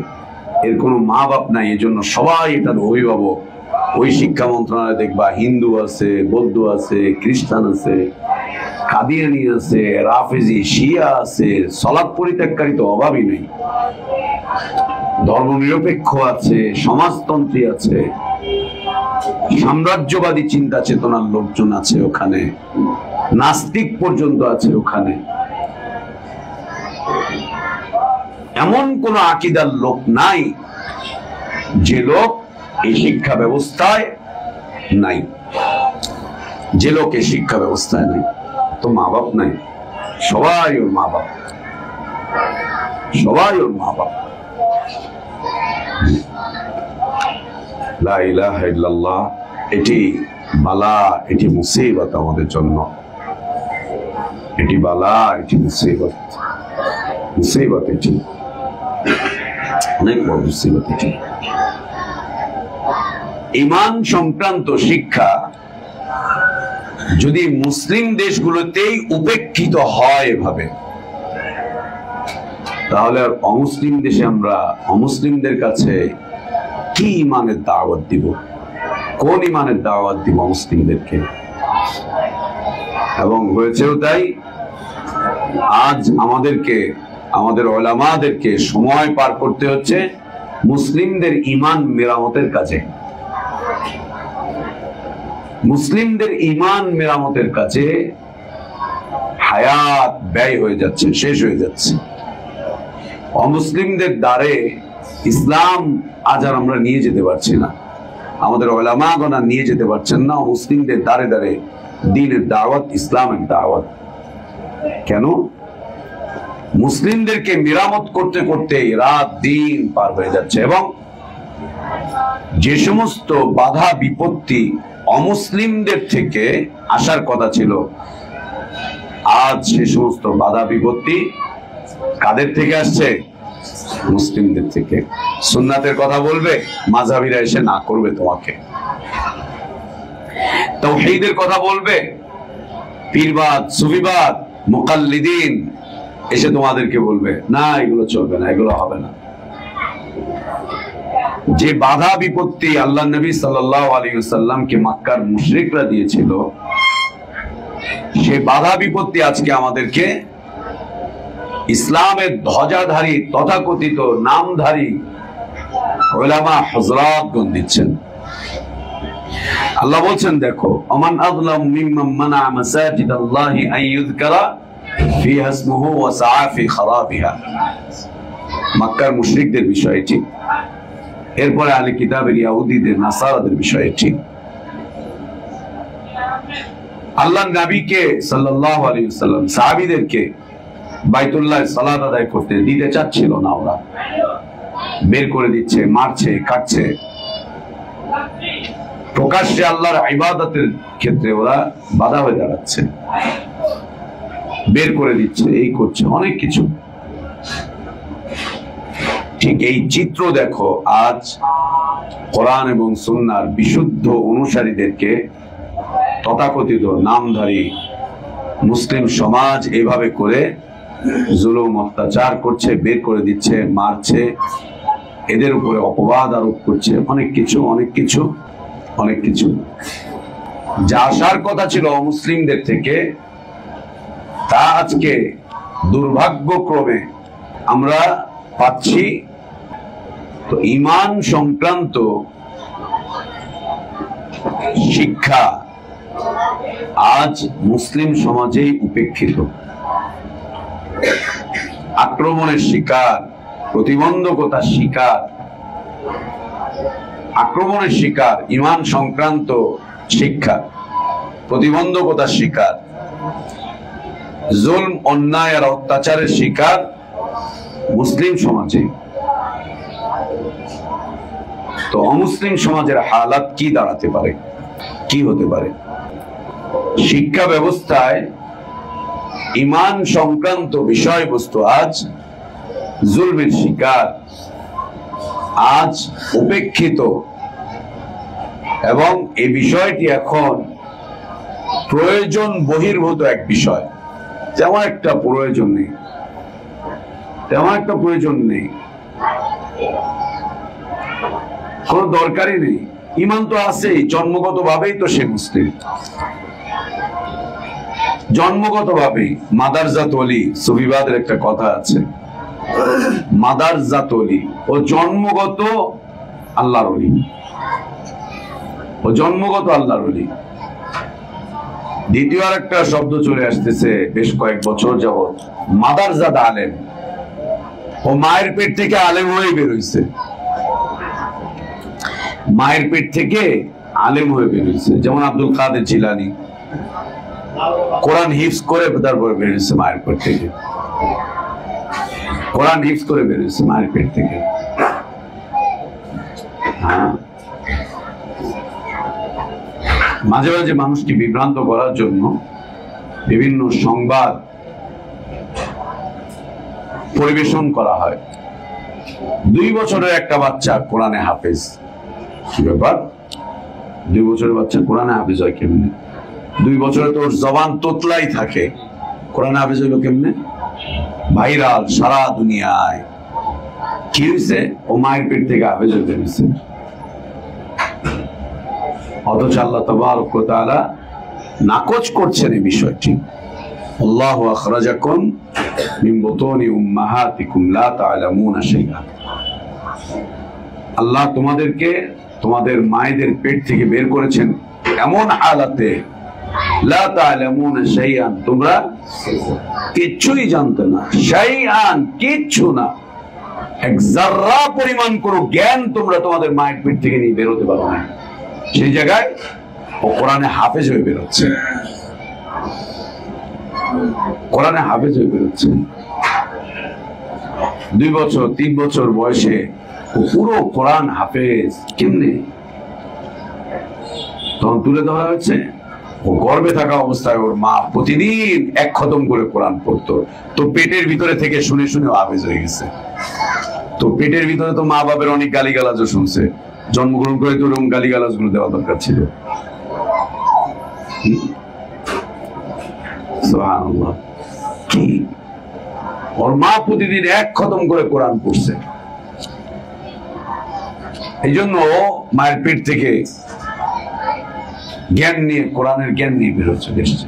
A: এর কোনো মা বাপ নাই, এজন্য সবাই এটার অভিভাবক। ওই শিক্ষা মন্ত্রণালয়ে দেখবা হিন্দু আছে, বৌদ্ধ আছে, খ্রিস্টান আছে, কাদিয়ানি আছে, রাফেজি, শিয়া আছে, সলাৎ পরিত্যাগকারী তো অভাবই নেই, ধর্মনিরপেক্ষ আছে, সমাজতন্ত্রী আছে, সাম্রাজ্যবাদী চিন্তা চেতনার লোকজন আছে ওখানে, নাস্তিক পর্যন্ত আছে ওখানে। এমন কোন আকীদার লোক নাই যে লোক এই শিক্ষা ব্যবস্থায় নাই, যে লোক এই শিক্ষা ব্যবস্থায় নাই। তো মা বাপ নাই, সবাই ওর মা বাপ, সবাই ওর মা বাপ। লা ইলাহা ইল্লাল্লাহ, এটি বালা, এটি মুসিবত আমাদের জন্য, এটি বালা, এটি মুসিবত, মুসিবত, এটি অনেক বড় মুসিবত। এটি ঈমান সংক্রান্ত শিক্ষা যদি মুসলিম দেশগুলোতেই উপেক্ষিত হয় এভাবে, তাহলে আর অমুসলিম দেশে আমরা অমুসলিমদের কাছে কি ঈমানের দাওয়াত দিব? কোন ঈমানের দাওয়াত দিব মুসলিমদেরকে? এবং হয়েছেও তাই। আজ আমাদেরকে, আমাদের উলামাদেরকে সময় পার করতে হচ্ছে মুসলিমদের ঈমান মেরামতের কাজে, মুসলিমদের ঈমান মেরামতের কাছে হায়াত ব্যয় হয়ে যাচ্ছে, শেষ হয়ে যাচ্ছে। অমুসলিমদের দ্বারে ইসলাম আজ আর আমরা নিয়ে যেতে পারছি না, আমাদের উলামাগণ নিয়ে যেতে পারছেন না মুসলিমদের দ্বারে দ্বারে দ্বীনের দাওয়াত, ইসলামের দাওয়াত। কেন? মুসলিমদেরকে মেরামত করতে করতে রাত দিন পার হয়ে যাচ্ছে, এবং যে সমস্ত বাধা বিপত্তি অমুসলিমদের থেকে আসার কথা ছিল, আজ সে সমস্ত বাধা বিপত্তি কাদের থেকে আসছে? মুসলিমদের থেকে। সুন্নাতের কথা বলবে, মাযহাবীরা এসে না করবে তোমাকে। তাওহীদের কথা বলবে, পীরবাদ, সুফিবাদ, মুকাল্লিদিন এসে তোমাদেরকে বলবে না এগুলো চলবে না, এগুলো হবে না। যে বাধা বিপত্তি আল্লাহ নবী সাল্লাল্লাহু আলাইহি ওয়াসাল্লামকে মক্কার মুশরিকরা দিয়েছিল, সে বাধা বিপত্তি আজকে আমাদেরকে ইসলামের ধ্বজাধারী তথাকথিত নামধারী উলামা হযরতগণ দিচ্ছেন। আল্লাহ বলছেন দেখো, ওমান আযলামু মিম্মান মানা'a মাসাজিদাল্লাহি আন ইউযকারা ফিহা ইসমুহু ওয়া সাআ ফি খারাবিহা। মক্কার মুশরিকদের বিষয় ঠিক, এরপরে আহলে কিতাবের ইহুদিদের নাসারাদের বিষয় ঠিক। আল্লাহ নবীকে সাল্লাল্লাহু আলাইহি ওয়াসাল্লাম সাহাবীদেরকে বাইতুল্লাহ সালাত আদায় করতে দিতে চাচ্ছিল না, ওরা বের করে দিচ্ছে, মারছে, কাটছে। প্রকাশ্যে আল্লাহর ইবাদতের ক্ষেত্রে ওরা বাধা হয়ে দাঁড়াচ্ছে, বের করে দিচ্ছে, এই করছে অনেক কিছু। ঠিক এই চিত্র দেখো আজ কোরআন এবং সুন্নাহর বিশুদ্ধ অনুসারীদেরকে তথাকথিত নামধারী মুসলিম সমাজ এভাবে করে জুলুম অত্যাচার করছে, বের করে দিচ্ছে, মারছে, এদের উপরে অপবাদ আরোপ করছে, অনেক কিছু অনেক কিছু অনেক কিছু। যা আসার কথা ছিল অমুসলিমদের থেকে, তা আজকে দুর্ভাগ্যক্রমে আমরা পাচ্ছি। তো ঈমান সংক্রান্ত শিক্ষা আজ মুসলিম সমাজেই উপেক্ষিত। আক্রমণের শিকার, প্রতিবন্ধকতার শিকার, আক্রমণের শিকার ঈমান সংক্রান্ত শিক্ষা, প্রতিবন্ধকতার শিকার, জুলম, অন্যায় আর অত্যাচারের শিকার মুসলিম সমাজে। তো অমুসলিম সমাজের হালাত কি দাঁড়াতে পারে, কি হতে পারে? শিক্ষা ব্যবস্থায় ঈমান সংক্রান্ত বিষয়বস্তু আজ জুলমের শিকার, আজ উপেক্ষিত, এবং এই বিষয়টি এখন প্রয়োজন বহির্ভূত এক বিষয়। তেমন একটা প্রয়োজন নেই, তেমন একটা প্রয়োজন নেই, কোন দরকারই নেই। ঈমান তো আছেই, জন্মগত ভাবেই তো সে মুসলিম, জন্মগত ভাবেই। মাদারজাত ওলি, সুফিবাদের একটা কথা আছে, মাদারজাত ওলি, ও জন্মগত আল্লাহর ওলি, ও জন্মগত আল্লাহর ওলি। দ্বিতীয় আর একটা শব্দ চলে আসতেছে বেশ কয়েক বছর যাবৎ, মাদারজাত আলেম। ও মায়ের পেট থেকে আলেম হয়ে বেরোইছে, মায়ের পেট থেকে আলেম হয়ে বেরোইছে। যেমন আব্দুল কাদের জিলানী কোরআন হিফজ করে তারপরে বেরোইছে মায়ের পেট থেকে, কোরআন হিফজ করে বেরোইছে মায়ের পেট থেকে। হ্যাঁ, মাঝে মাঝে মানুষকে বিভ্রান্ত করার জন্য বিভিন্ন সংবাদ পরিবেশন করা হয়। 2 বছরের একটা বাচ্চা কোরআনে হাফেজ। কি ব্যাপার? 2 বছরের বাচ্চা কোরআনে হাফেজ হয় কেমনে? 2 বছরে তোর জবান তোতলাই থাকে, কোরআনে হাফেজ হইলো কেমনে? ভাইরাল সারা দুনিয়ায়। কি হয়েছে? ও মায়ের পেট থেকে হাফেজ হয়ে বেরিয়েছে। অথচ আল্লাহ তাবারক ওয়া তাআলা নাকচ করছেন এই বিষয়টি। আল্লাহু আখরাজাকুম মিন বুতুনি উম্মাহাতিকুম লা তা'লামুনা শাইআ। আল্লাহ তোমাদেরকে তোমাদের মায়েদের পেট থেকে বের করেছেন এমন হালাতে, লা তা'লামুনা শাইআন, তোমরা কিচ্ছুই জানতে না, শাইআন কিচ্ছু না, এক যাররা পরিমাণ কোনো জ্ঞান তোমরা তোমাদের মায়ের পেট থেকে নিয়ে বেরোতে পারো না। সেই জায়গায় ও কোরআনে হাফেজ হয়ে বেরোচ্ছে, কোরআনে হাফেজ হয়ে বেরোচ্ছে। 2 বছর 3 বছর বয়সে ও পুরো কোরআন হাফেজ। কেমনে? তখন তুলে ধরা হয়েছে ও গর্ভে থাকা অবস্থায় ওর মা প্রতিদিন 1 খতম করে কোরআন পড়তো। তো পেটের ভিতরে থেকে শুনে শুনে হাফেজ হয়ে গেছে। তো পেটের ভিতরে তো মা বাবার অনেক গালিগালাজও শুনছে, জন্মগ্রহণ করে তো ওরকম গালিগালাজ গুলো দেওয়া দরকার ছিল। সুবহানাল্লাহ। কি ওর মা প্রতিদিন এক খতম করে কোরআন পড়ছে। এই জন্য মায়ের পেট থেকে জ্ঞান নিয়ে, কোরআনের জ্ঞান নিয়ে বেরোচ্ছে এসছে।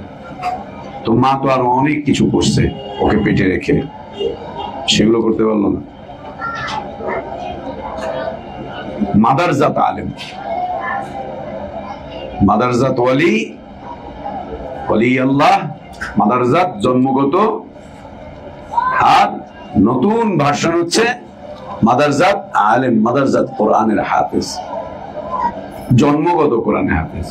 A: তো মা তো আরো অনেক কিছু করছে ওকে পেটে রেখে, সেগুলো করতে পারলো না। মাদারজাত আলেম, মাদারজাত ওয়ালি, ওয়ালি আল্লাহ, মাদারজাত জন্মগত, আর নতুন ভার্সন হচ্ছে মাদারজাত আলেম, মাদারজাত কোরআনের হাফেজ, জন্মগত কোরআনের হাফেজ।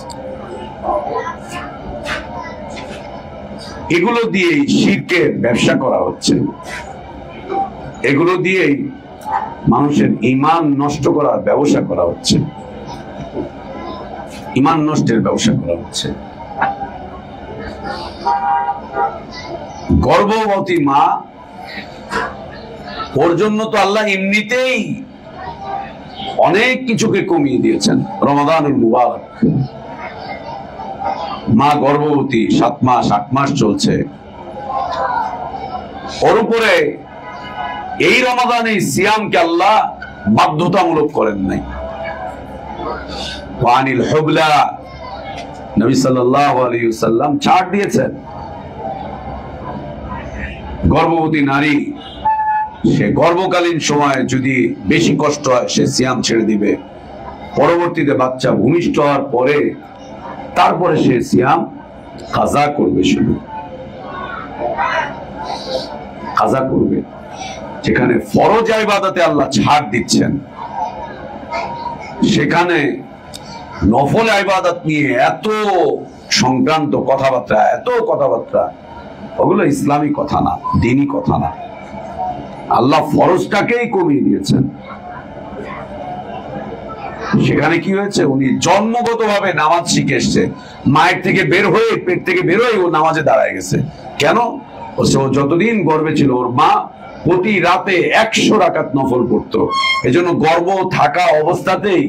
A: এগুলো দিয়েই শিরকের ব্যবসা করা হচ্ছে, এগুলো দিয়েই মানুষের ঈমান নষ্ট করার ব্যবসা করা হচ্ছে, ঈমান নষ্টের ব্যবসা করা হচ্ছে। গর্ভবতী মা, ওর জন্য তো আল্লাহ এমনিতেই অনেক কিছুকে কমিয়ে দিয়েছেন। রমাদানুল মুবারক, মা গর্ভবতী, 7 মাস 8 মাস চলছে, ওর উপরে এই রমাদানে সিয়ামকে আল্লাহ বাধ্যতামূলক করেন নাই। ওয়ানিল হুবলা, নবী সাল্লাল্লাহু আলাইহি ওয়াসাল্লাম ছাড় দিয়েছেন। গর্ভবতী নারী, সে গর্ভকালীন সময়ে যদি বেশি কষ্ট হয় সে সিয়াম ছেড়ে দিবে, পরবর্তীতে বাচ্চা ভূমিষ্ঠ হওয়ার পরে তারপরে সে সিয়াম কাজা করবে, শুধু কাজা করবে। যেখানে ফরজ ইবাদতে আল্লাহ ছাড় দিচ্ছেন, সেখানে নফল ইবাদত নিয়ে এত সংক্রান্ত কথাবার্তা, এত কথাবার্তা, ওগুলো ইসলামী কথা না, দ্বীনি কথা না। আল্লাহ ফরজটাকেই কমিয়ে দিয়েছেন। সেখানে কি হয়েছে, উনি জন্মগতভাবে নামাজ শিখে এসছে, মায়ের থেকে বের হয়ে, পেট থেকে বের হয়ে ও নামাজে দাঁড়ায় গেছে। কেন? ও যতদিন গর্ভে ছিল ওর মা প্রতি রাতে 100 রাকাত নফল পড়তো। এজন্য গর্ভ থাকা অবস্থাতেই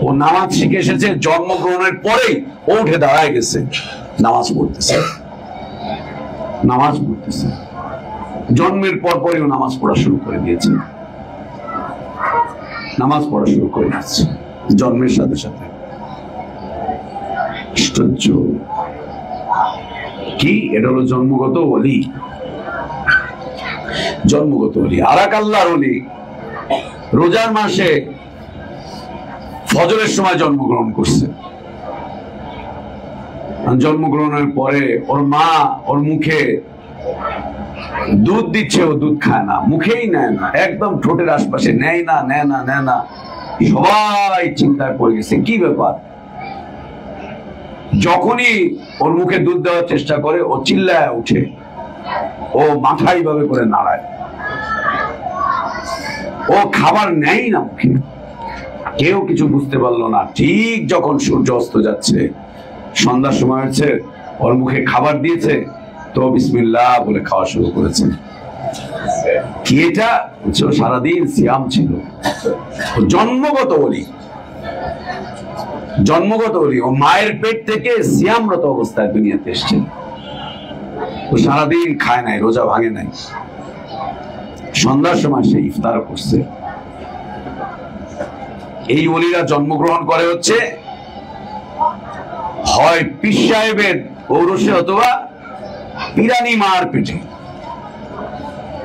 A: ও নামাজ শিখে এসেছে। জন্মগ্রহণের পরেই ও উঠে দাঁড়ায় গেছে, নামাজ পড়তেছে, নামাজ পড়তেছে। জন্মের পর পরে ও নামাজ পড়া শুরু করে দিয়েছে, নামাজ পড়া শুরু করে দিচ্ছে জন্মের সাথে সাথে। আশ্চর্য! কি এটা হলো জন্মগত ওলি, জন্মগত ওলি। আর এক আল্লাহর ওলি রোজার মাসে ফজরের সময় জন্মগ্রহণ করছে। জন্মগ্রহণের পরে ওর মা ওর মুখে দুধ দিচ্ছে, ও দুধ খায় না, মুখেই নেয় না, একদম ঠোঁটের আশপাশে নেয় না, নেয় না, নেয় না। সবাই চিন্তায় পড়ে গেছে, কি ব্যাপার। যখনই ওর মুখে দুধ দেওয়ার চেষ্টা করে ও চিল্লায় উঠে, ও মাথা এইভাবে করে নাড়ায়, ও খাবার নেয় না মুখে। কেউ কিছু বুঝতে পারলো না। ঠিক যখন সূর্য অস্ত যাচ্ছে, সন্ধ্যার সময় হচ্ছে, ওর মুখে খাবার দিয়েছে, তো বিসমিল্লাহ বলে খাওয়া শুরু করেছে। কি এটা? সারাদিন সিয়াম ছিল। জন্মগত ওলি, জন্মগত ওলি। ও মায়ের পেট থেকে সিয়ামরত অবস্থায় দুনিয়াতে এসছে। ও সারাদিন খায় নাই, রোজা ভাঙে নাই। সন্ধ্যার সময় সে ইফতার করছে। এই ওলিরা জন্মগ্রহণ করে হচ্ছে হয় পীর সাহেবের ঔরসে অথবা পিরানি মার পেটে।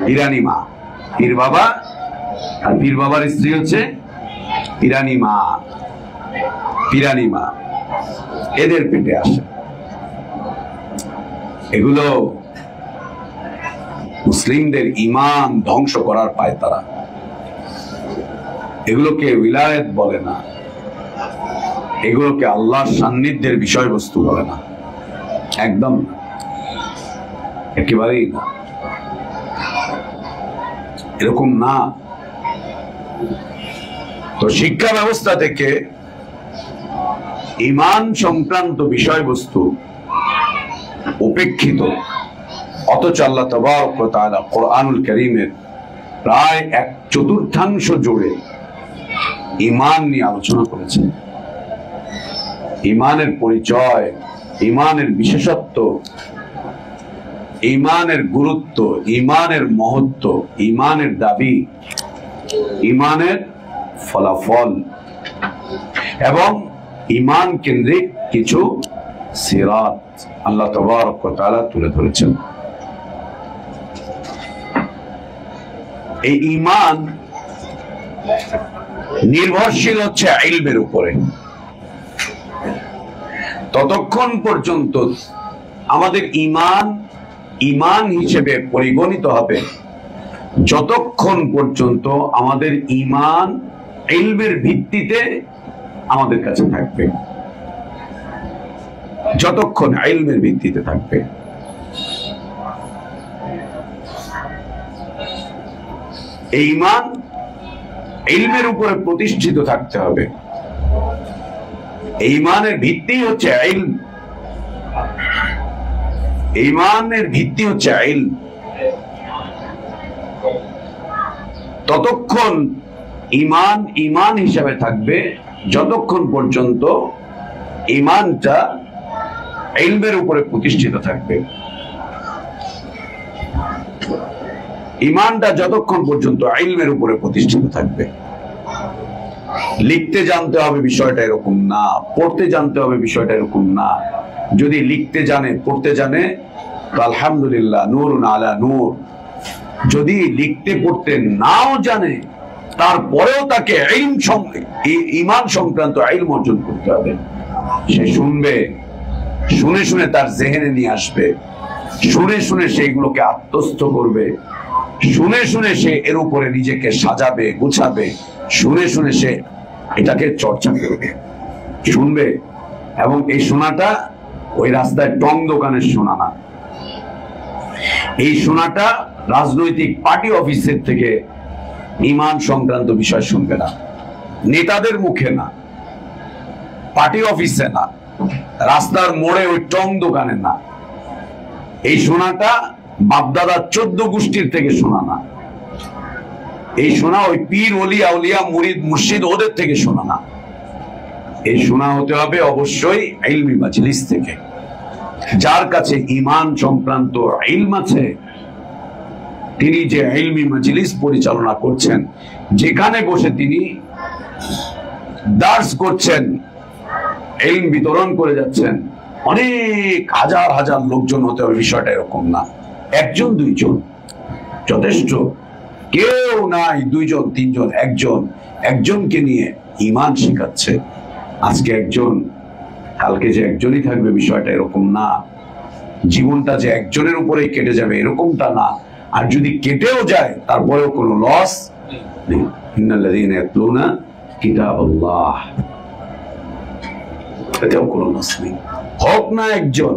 A: পিরানি মা, পীর বাবা আর পীর বাবার স্ত্রী হচ্ছে পিরানি মা, পিরানি মা, এদের পেটে আসে। এগুলো মুসলিমদের ঈমান ধ্বংস করার পায় তারা। এগুলোকে উইলায়াত বলে না, এগুলোকে আল্লাহর সান্নিধ্যের বিষয়বস্তু বলে না, একদম না, একেবারেই না, এরকম না। তো শিক্ষা ব্যবস্থা থেকে ঈমান সংক্রান্ত বিষয়বস্তু উপেক্ষিত, অথচ আল্লাহ তাবারক ওয়া তাআলা কোরআনুল কারীমের প্রায় 1/4 জুড়ে ঈমান নিয়ে আলোচনা করেছেন। ঈমানের পরিচয় ইমানের বিশেষত্ব, ইমানের গুরুত্ব, ইমানের মহত্ব, ইমানের দাবি, ইমানের ফলাফল এবং ইমান কেন্দ্রিক কিছু সিরাত আল্লাহ তাবারক ওয়া তাআলা তুলে ধরেছেন। এই ইমান নির্ভরশীল হচ্ছে ইলমের উপরে। ততক্ষণ পর্যন্ত আমাদের ইমান ইমান হিসেবে পরিগণিত হবে যতক্ষণ পর্যন্ত আমাদের ইমান ইলমের ভিত্তিতে আমাদের কাছে থাকবে, যতক্ষণ ইলমের ভিত্তিতে থাকবে। এই ইমান ইলমের উপরে প্রতিষ্ঠিত থাকতে হবে। এই ইমানের ভিত্তি হচ্ছে ইলম, ইমানের ভিত্তি হচ্ছে ইলম। ততক্ষণ ইমান ইমান হিসাবে থাকবে যতক্ষণ পর্যন্ত ইমানটা ইলমের উপরে প্রতিষ্ঠিত থাকবে। ইমানটা যতক্ষণ পর্যন্ত ইলমের উপরে প্রতিষ্ঠিত থাকবে। লিখতে জানতে হবে বিষয়টা এরকম না, পড়তে জানতে হবে বিষয়টা এরকম না। যদি লিখতে জানে, পড়তে জানে তো আলহামদুলিল্লাহ, নূরুন আলা নূর। যদি লিখতে পড়তে নাও জানে তারপরেও তাকে ইমান সংক্রান্ত ইলম অর্জন করতে হবে। সে শুনবে, শুনে শুনে তার জেহেনে নিয়ে আসবে, শুনে শুনে সেইগুলোকে আত্মস্থ করবে, শুনে শুনে সে এর উপরে নিজেকে সাজাবে, গুছাবে, শুনে শুনে সে এটাকে চর্চা করবে, শুনবে। এবং এই শোনাটা ওই রাস্তায় টং দোকানের শোনা না, এই শোনাটা রাজনৈতিক পার্টি অফিসের থেকে ইমান সংক্রান্ত বিষয় শুনবে না, নেতাদের মুখে না, পার্টি অফিসে না, রাস্তার মোড়ে ওই টং দোকানে না। এই শোনাটা বাপদাদা 14 গোষ্ঠীর থেকে শোনা না। এই শোনা ওই পীর ওলি আউলিয়া মুরিদ মুর্শিদ ওদের থেকে শোনা না। এই শোনা হতে হবে অবশ্যই ইলমি মাজলিস থেকে। যার কাছে ইমান সংক্রান্ত ইলম আছে তিনি যে ইলমি মাজলিস পরিচালনা করছেন, যেখানে বসে তিনি দার্স করছেন, ইলম বিতরণ করে যাচ্ছেন, অনেক হাজার হাজার লোকজন হতে হবে বিষয়টা এরকম না। একজন দুইজন যথেষ্ট, কেউ নাই 2 জন 3 জন, একজনকে নিয়ে ইমান শেখাচ্ছে। আজকে একজন, কালকে যে একজনই থাকবে বিষয়টা এরকম না। জীবনটা যে একজনের উপরেই কেটে যাবে এরকমটা না। আর যদি কেটেও যায় তারপরেও কোনো লস নেই। ইন্নাল্লাযীনা ইয়াতলুনা কিতাবাল্লাহ, এতেও কোনো লস নেই। হোক না একজন।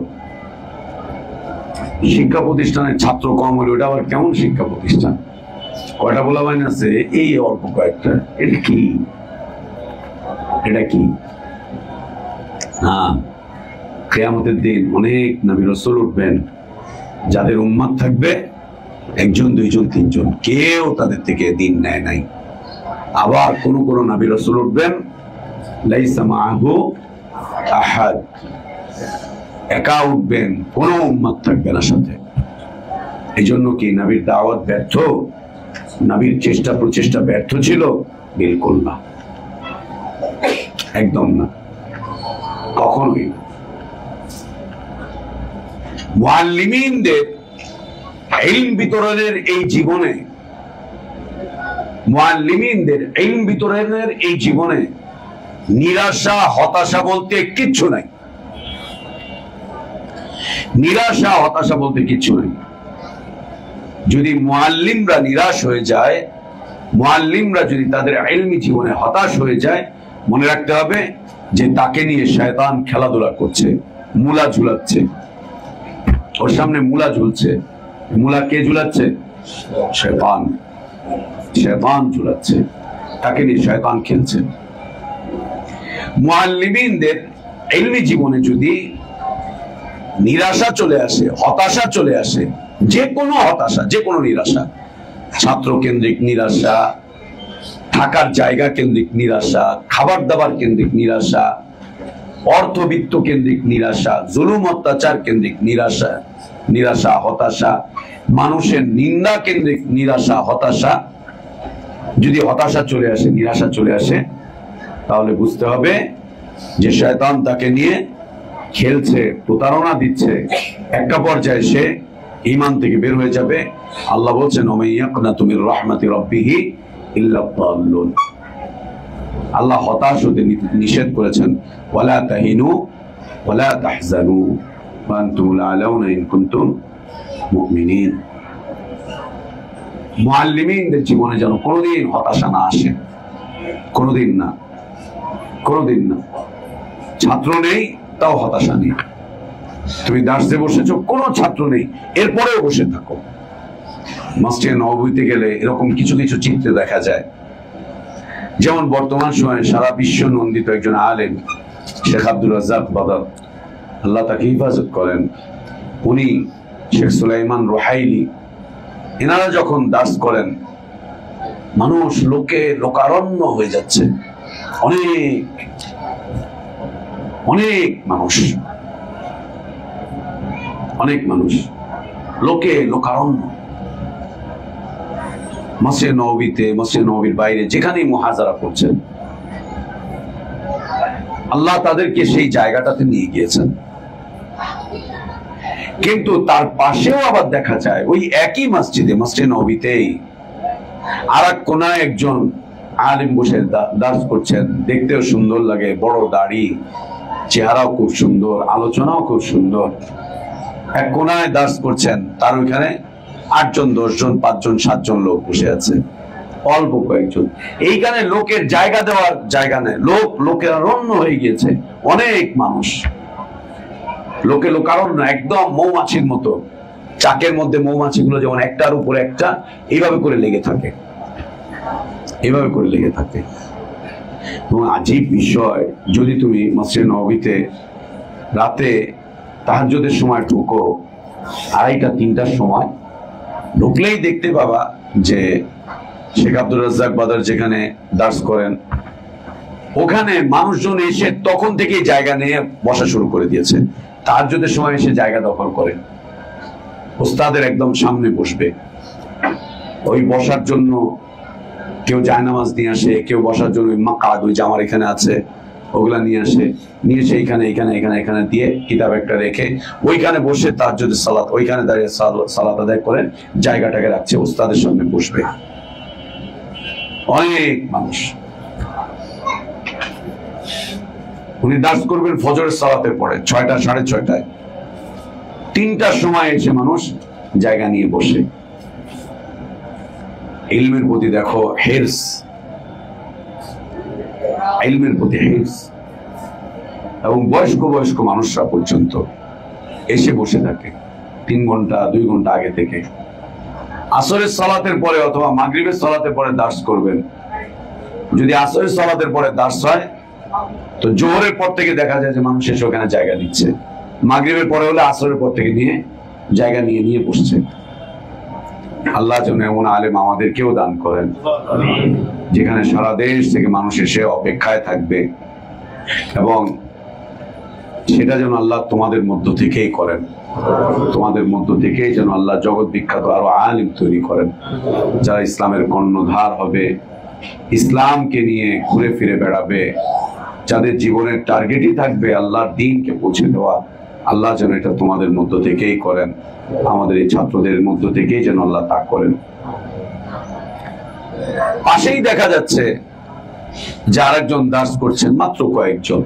A: শিক্ষা প্রতিষ্ঠানের ছাত্র কম হলে ওটা আবার কেমন শিক্ষা প্রতিষ্ঠান? কয়টা পোলাপাইন আছে? এই অল্প কয়েকটা। এটা কি? এটা কি? হ্যাঁ, কিয়ামতের দিন অনেক নবী রাসূল উঠবেন, যাদের উম্মত থাকবে 1 জন 2 জন 3 জন, কেউ তাদের থেকে দিন নেয় নাই। আবার কোন কোন নবী রাসূল উঠবেন লাইসা মাআহু আহাদ, একা উঠবেন, কোন উম্মত থাকবে না সাথে। এই জন্য কি নবীর দাওয়াত ব্যর্থ? নবীর চেষ্টা প্রচেষ্টা ব্যর্থ ছিল? বিলকুল না, একদম না, কখনোই না। মুআল্লিমিনদের ইলম বিতরণের এই জীবনে, মুআল্লিমিনদের ইলম বিতরণের এই জীবনে নিরাশা হতাশা বলতে কিচ্ছু নাই। নিরাশা হতাশা বলতে কিচ্ছু নাই। যদি মুআল্লিমরা নিরাশ হয়ে যায়, মুআল্লিমরা যদি তাদের ইলমি জীবনে হতাশ হয়ে যায়, মনে রাখতে হবে যে তাকে নিয়ে শয়তান খেলাধুলা করছে, মূলা ঝুলাচ্ছে। ওর সামনে মূলা ঝুলছে। মূলা কে ঝুলাচ্ছে? শয়তান। শয়তান ঝুলাচ্ছে, তাকে নিয়ে শয়তান খেলছে। মুআল্লিমিনদের ইলমি জীবনে যদি নিরাশা চলে আসে, হতাশা চলে আসে, যে কোনো হতাশা, যে কোনো নিরাশা, ছাত্র কেন্দ্রিক নিরাশা, থাকার জায়গা কেন্দ্রিক নিরাশা, খাবার দাবার কেন্দ্রিক নিরাশা, অর্থবিত্ত কেন্দ্রিক নিরাশা, জুলুম অত্যাচার কেন্দ্রিক নিরাশা হতাশা, মানুষের নিন্দা কেন্দ্রিক নিরাশা হতাশা, যদি হতাশা চলে আসে, নিরাশা চলে আসে, তাহলে বুঝতে হবে যে শয়তান তাকে নিয়ে খেলছে, প্রতারণা দিচ্ছে। একটা পর্যায়ে সে ঈমান থেকে বের হয়ে যাবে। আল্লাহ বলছেন ওমাইয়াকনাতু মির রাহমাতি রাব্বিহি ইল্লা দাল্লুন। আল্লাহ হতাশ হতে নিষেধ করেছেন, ওয়ালা তাহিনু ওয়ালা তাহজানু ওয়া আনতুমুল আলাউনা ইন কুনতুম মুমিনিন। মুআল্লিমিনদের জীবনে যেন কোনোদিন হতাশা না আসে, কোনোদিন না, কোনোদিন না। ছাত্র নেই তাও হতাশা নেই। তুমি দার্সে বসেছো, কোনো ছাত্র নেই, এরপরেও বসে থাকো। মসজিদে নববীতে গেলে এরকম কিছু কিছু চিত্র দেখা যায়। যেমন বর্তমান সময়ে সারা বিশ্ব নন্দিত একজন আলেম শেখ আব্দুর রাজ্জাক বাদর, আল্লাহ তাকে হিফাজত করেন, উনি শেখ সুলাইমান রুহাইলি, এনারা যখন দার্স করেন মানুষ লোকারণ্য হয়ে যাচ্ছে। অনেক অনেক মানুষ, অনেক মানুষ, লোকারণ্য। মসজিদে নববীতে, মসজিদে নববীর বাইরে যেখানেই মুহাজারা করছেন, আল্লাহ তাদেরকে সেই জায়গাটাতে নিয়ে গিয়েছেন। কিন্তু তার পাশেও আবার দেখা যায় ওই একই মসজিদে, মসজিদে নববীতেই আর এক কোনায় একজন আলিম বসে দার্স করছেন। দেখতেও সুন্দর লাগে, বড় দাড়ি, চেহারাও খুব সুন্দর, আলোচনাও খুব সুন্দর। এক কোনায় দার্স করছেন, তার ওইখানে 8 জন 10 জন 5 জন 7 জন লোক বসে আছে, অল্প কয়েকজন। এইখানে লোকের জায়গা দেওয়ার জায়গা নেই, লোকারণ্য হয়ে গিয়েছে। অনেক মানুষ, লোকারণ্য, একদম মৌমাছির মতো। চাকের মধ্যে মৌমাছিগুলো যেমন একটার উপরে একটা এইভাবে করে লেগে থাকে, এইভাবে করে লেগে থাকে। এবং আজীব বিষয়, যদি তুমি মসজিদে নববীতে রাতে তাহাজ্জুদের সময় ঢুকো, 2:30 3টার সময় ঢুকলেই দেখতে পাবা যে শেখ আব্দুর রাজ্জাক বাদর যেখানে দার্স করেন, ওখানে মানুষজন এসে তখন থেকেই জায়গা নিয়ে বসা শুরু করে দিয়েছে। তাহাজ্জুদের সময় এসে জায়গা দখল করে ওস্তাদের একদম সামনে বসবে। ওই বসার জন্য কেউ জায়নামাজ নিয়ে আসে, কেউ বসার জন্য মাকাদ, ওই যে আমার এখানে আছে, ওগুলা নিয়ে আসে, নিয়ে এসে এখানে দিয়ে কিতাব একটা রেখে ওইখানে বসে তাহাজ্জুদের সালাত, ওইখানে দাঁড়িয়ে সালাত আদায় করে জায়গাটাকে রাখছে, ওস্তাদের সামনে বসবে। অনেক মানুষ। উনি দার্স করবেন ফজরের সালাতের পরে 6টা 6:30, 3টার সময় এসে মানুষ জায়গা নিয়ে বসে। ইলমের প্রতি দেখো হিরস, ইলমের প্রতি হিরস। এবং বয়স্ক মানুষরা পর্যন্ত এসে বসে থাকে 3 ঘন্টা 2 ঘন্টা আগে থেকে। আসরের সালাতের পরে অথবা মাগরিবের সালাতের পরে দার্স করবেন। যদি আসরের সালাতের পরে দার্স হয় তো জোহরের পর থেকে দেখা যায় যে মানুষ এসে ওখানে জায়গা দিচ্ছে। মাগরিবের পরে হলে আসরের পর থেকে নিয়ে জায়গা নিয়ে বসছে। আল্লাহ যেন এমন আলেম আমাদেরকেও দান করেন, যেখানে সারা দেশ থেকে মানুষ এসে অপেক্ষায় থাকবে, এবং সেটা যেন আল্লাহ তোমাদের মধ্য থেকেই করেন। তোমাদের মধ্য থেকেই যেন আল্লাহ জগৎ বিখ্যাত আরো আলিম তৈরি করেন, যারা ইসলামের কর্ণধার হবে, ইসলামকে নিয়ে ঘুরে ফিরে বেড়াবে, যাদের জীবনের টার্গেটই থাকবে আল্লাহর দ্বীনকে পৌঁছে দেওয়া। আল্লাহ যেন এটা তোমাদের মধ্য থেকেই করেন, আমাদের এই ছাত্রদের মধ্য থেকেই যেন আল্লাহ তা করেন। পাশেই দেখা যাচ্ছে যে আরেকজন দার্স করছেন, মাত্র কয়েকজন।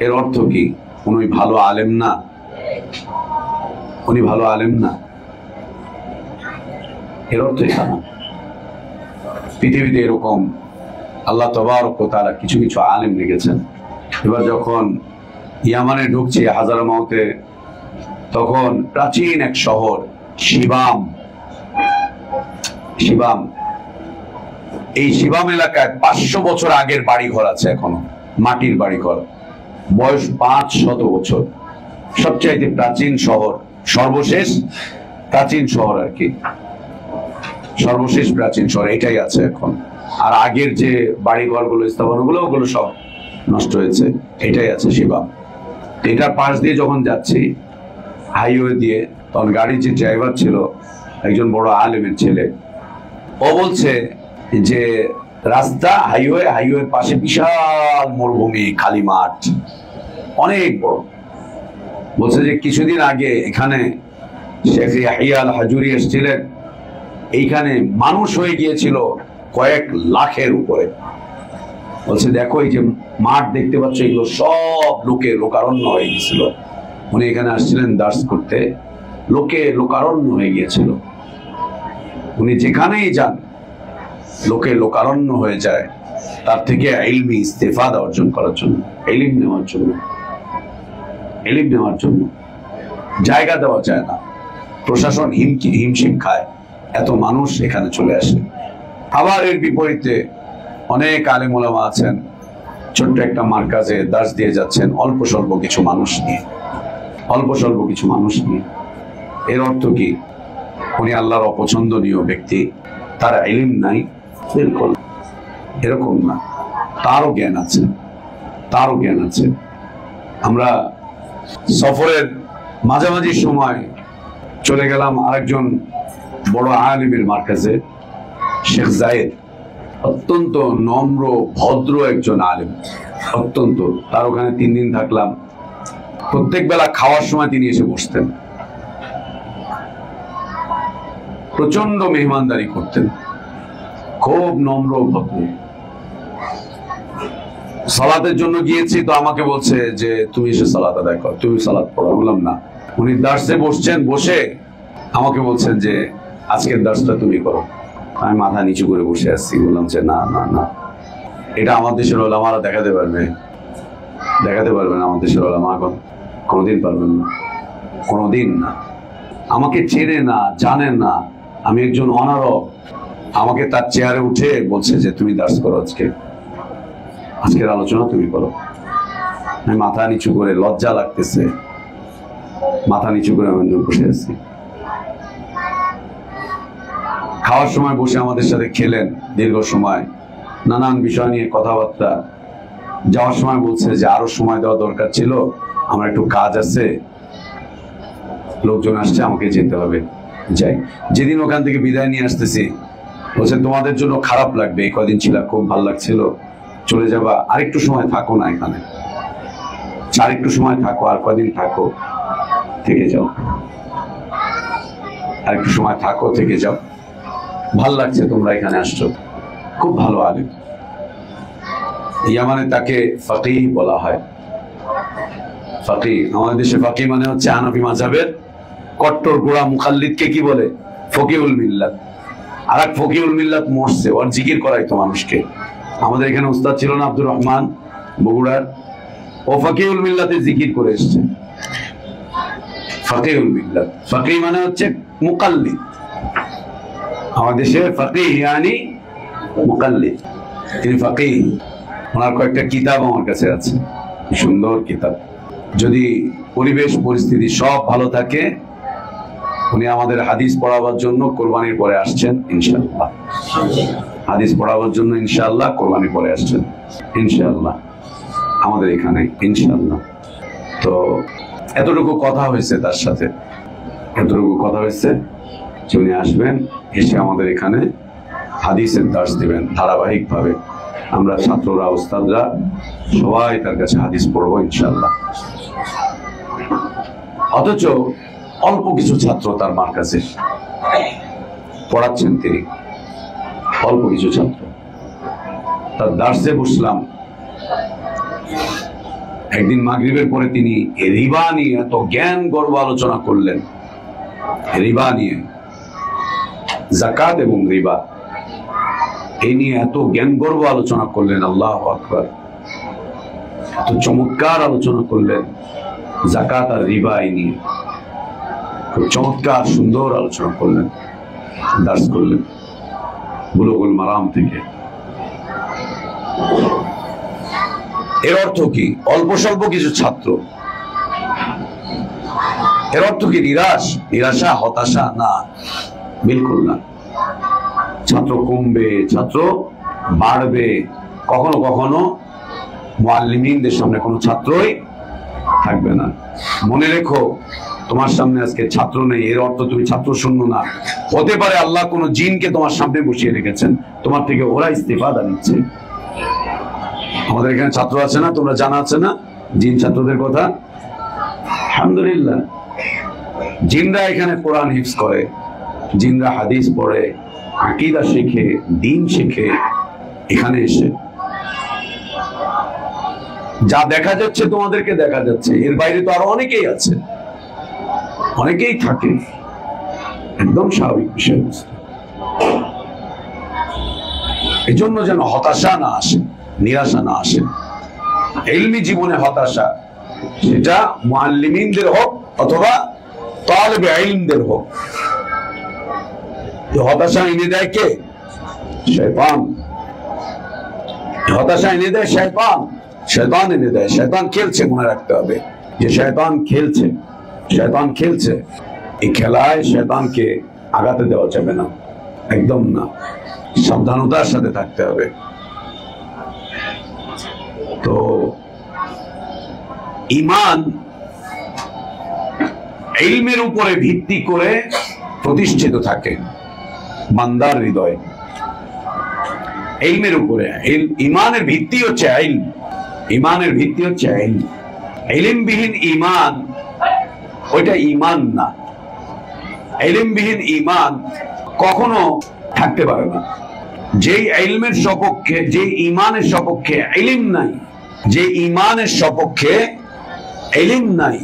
A: এর অর্থ কি? উনি ভালো আলেম না? উনি ভালো আলেম না, এর অর্থ এটা না। পৃথিবীতে এরকম আল্লাহ তাবারক ওয়া তাআলা কিছু কিছু আলেম রেখেছেন। এবার যখন ইয়ামানে ঢুকছি হাজারামাউতে, তখন প্রাচীন এক শহর শিবাম, এই শিবাম এলাকায় 500 বছর আগের বাড়িঘর আছে, এখনো মাটির বাড়িঘর, বয়স 500 বছর। সবচাইতে প্রাচীন শহর, সর্বশেষ প্রাচীন শহর আর কি, সর্বশেষ প্রাচীন শহর এটাই আছে এখন। আর আগের যে বাড়িঘর গুলো, স্থাপনা গুলো, ওগুলো সব নষ্ট হয়েছে, এটাই আছে সেবা। এটার পাশ দিয়ে যখন যাচ্ছি হাইওয়ে দিয়ে, তখন গাড়ির যে ড্রাইভার ছিল একজন বড় আলেমের ছেলে, ও বলছে যে রাস্তা হাইওয়ের পাশে বিশাল মরুভূমি, খালি মাঠ, অনেক বড়। বলছে যে কিছুদিন আগে এখানে শেখ ইয়াহিয়া আল হাজুরি এসেছিলেন, এইখানে মানুষ হয়ে গিয়েছিল কয়েক লাখের উপরে। বলছে দেখো এই যে মাঠ দেখতে পাচ্ছ, এগুলো সব লোকারণ্য হয়ে গিয়েছিল। উনি এখানে আসছিলেন দার্স করতে, লোকারণ্য হয়ে গিয়েছিল। উনি যেখানেই যান লোকারণ্য হয়ে যায়, তার থেকে ইলমি ইস্তেফাদা অর্জন করার জন্য, ইলম নেওয়ার জন্য জায়গা দেওয়া যায় না, প্রশাসন হিমশিম খায়, এত মানুষ এখানে চলে আসে। আবার এর বিপরীতে অনেক আলেম ওলামা আছেন, ছোট্ট একটা মার্কাজে দার্স দিয়ে যাচ্ছেন অল্প স্বল্প কিছু মানুষ নিয়ে। এর অর্থ কি? উনি আল্লাহর অপছন্দনীয় ব্যক্তি, তার ইলম নাই? বিলকুল এরকম না, তারও জ্ঞান আছে। আমরা সফরের মাঝামাঝি সময় চলে গেলাম আরেকজন বড় আলিমের মার্কাজে, শেখ জায়েদ, অত্যন্ত নম্র ভদ্র একজন আলেম, অত্যন্ত। তার ওখানে 3 দিন থাকলাম। প্রত্যেক বেলা খাওয়ার সময় তিনি এসে বসতেন, প্রচন্ড মেহমানদারি করতেন, খুব নম্র ভদ্র। সালাতের জন্য গিয়েছি তো আমাকে বলছে যে তুমি এসে সালাত আদায় কর, তুমি সালাত পড়ো। বললাম না। উনি দার্সে বসছেন, বসে আমাকে বলছেন যে আজকের দার্সটা তুমি করো। আমি মাথা নিচু করে বসে আসছি। বললাম যে না না না, এটা আমার দেশের ওলামারা দেখাতে পারবে না। আমার দেশের ওলামা এখন কোনোদিন পারবেন না, কোনোদিন না। আমাকে চেনে না, জানেন না, আমি একজন অনারব। আমাকে তার চেয়ারে উঠে বলছে যে তুমি দার্স করো, আজকের আলোচনা তুমি করো। আমি মাথা নিচু করে, লজ্জা লাগতেছে, মাথা নিচু করে আমি বসে আছি। খাওয়ার সময় বসে আমাদের সাথে খেলেন দীর্ঘ সময়, নানান বিষয় নিয়ে কথাবার্তা। যাওয়ার সময় বলছে যে আরো সময় দেওয়া দরকার ছিল, আমার একটু কাজ আছে, লোকজন আসছে, আমাকে যেতে হবে, যাই। যেদিন ওখান থেকে বিদায় নিয়ে আসতেছি বলছে তোমাদের জন্য খারাপ লাগবে, এই কদিন ছিল খুব ভালো লাগছিল, চলে যাবা, আরেকটু সময় থাকো না এখানে, আরেকটু সময় থাকো, আর কদিন থাকো, থেকে যাও, আরেকটু সময় থাকো, থেকে যাও, ভাল লাগছে তোমরা এখানে আসছো। খুব ভালো আলেম। ইয়ামানে তাকে ফাকিহ বলা হয়। ফাকিহ, আমাদের দেশে ফাকিহ মানে হচ্ছে হানাফি মাযহাবের কট্টর গোড়া মুখাল্লিদকে কি বলে? ফকিহুল মিল্লাত। আর এক ফকিহুল মিল্লাত মরছে, ওর জিকির করাইতো মানুষকে। আমাদের এখানে উস্তাদ ছিল না আব্দুর রহমান বগুড়ার, ও ফকিহুল মিল্লাতে জিকির করে এসছে। ফকিহুল মিল্লাত, ফকিহ মানে হচ্ছে মুকাল্লিদ। আমাদের দেশে ফকিহ ইয়ানি মুকাল্লিদ, তিনি ফকিহ। ওনার কয়েকটা কিতাব আমার কাছে আছে, সুন্দর কিতাব। যদি পরিবেশ পরিস্থিতি সব ভালো থাকে, উনি আমাদের হাদিস পড়াবার জন্য কোরবানির পরে আসছেন ইনশাআল্লাহ। হাদিস পড়াবার জন্য ইনশাআল্লাহ কোরবানির পরে আসছেন ইনশাআল্লাহ আমাদের এখানে ইনশাআল্লাহ। তো এতটুকু কথা হয়েছে তার সাথে, এতটুকু কথা হয়েছে যে উনি আসবেন, এসে আমাদের এখানে হাদিসের দার্স দিবেন ধারাবাহিকভাবে। আমরা ছাত্ররা, উস্তাদরা সবাই তার কাছে হাদিস পড়বো ইনশাআল্লাহ। অথচ অল্প কিছু ছাত্র তার মার্কাজে পড়াচ্ছেন তিনি, অল্প কিছু ছাত্র। তার দার্সে বসলাম। একদিন মাগরিবের পরে তিনি রিবা নিয়ে এত জ্ঞান গর্ব আলোচনা করলেন, রিবা নিয়ে, যাকাত এবং রিবা এই নিয়ে এত জ্ঞান গর্ব আলোচনা করলেন। আল্লাহু আকবার, এত চমৎকার আলোচনা করলেন যাকাত আর রিবা এই নিয়ে, খুব চমৎকার সুন্দর আলোচনা করলেন, দার্স করলেন বুলুগুল মারাম থেকে। এর অর্থ কি? অল্প স্বল্প কিছু ছাত্র, এর অর্থ কি নিরাশা, হতাশা? না, বিলকুল না। ছাত্র কমবে, ছাত্র বাড়বে, কখনো কখনো মুআল্লিমিনদের সামনে কোনো ছাত্রই থাকবে না। মনে রেখো, তোমার সামনে আজকে ছাত্র নেই এর অর্থ তুমি ছাত্র শূন্য না। হতে পারে আল্লাহ কোনো জিনকে তোমার সামনে বসিয়ে রেখেছেন, তোমার থেকে ওরা ইস্তেফাদা নিচ্ছে। আমাদের এখানে ছাত্র আছে না, তোমরা জানা আছে না জিন ছাত্রদের কথা? আলহামদুলিল্লাহ, জিনরা এখানে কোরআন হিফজ করে, জিনরা হাদিস পড়ে, আকীদা শেখে, দ্বীন শেখে। এখানে এসে যা দেখা যাচ্ছে তোমাদেরকে দেখা যাচ্ছে, এর বাইরে তো আরো অনেকেই আছে, অনেকেই থাকে, একদম স্বাভাবিক বিষয়। এজন্য যেন হতাশা না আসে, নিরাশা না আসে। ইলমি জীবনে হতাশা, সেটা মুআল্লিমিনদের হোক অথবা তালিবে ইলমদের হোক, হতাশা এনে দেয় কে? শয়তান। হতাশা এনে দেয় শয়তান, শয়তান এনে দেয়। শয়তান খেলছে, মনে রাখতে হবে যে শয়তান খেলছে, শয়তান খেলছে। এই খেলায় শয়তানকে আগাতে দেওয়া যাবে না, একদম না। সাবধানতার সাথে থাকতে হবে। তো ঈমান ইলমের উপরে ভিত্তি করে প্রতিষ্ঠিত থাকে বান্দার হৃদয়। ইলমের উপরে, ঈমানের ভিত্তি হচ্ছে ইলম, ঈমানের ভিত্তি হচ্ছে ইলম। ইলমবিহীন ঈমান ওইটা ঈমান না। ইলমবিহীন ঈমান কখনো থাকতে পারে না। যেই ইলমের সপক্ষে, যে ঈমানের সপক্ষে ইলম নাই, যে ঈমানের সপক্ষে ইলম নাই,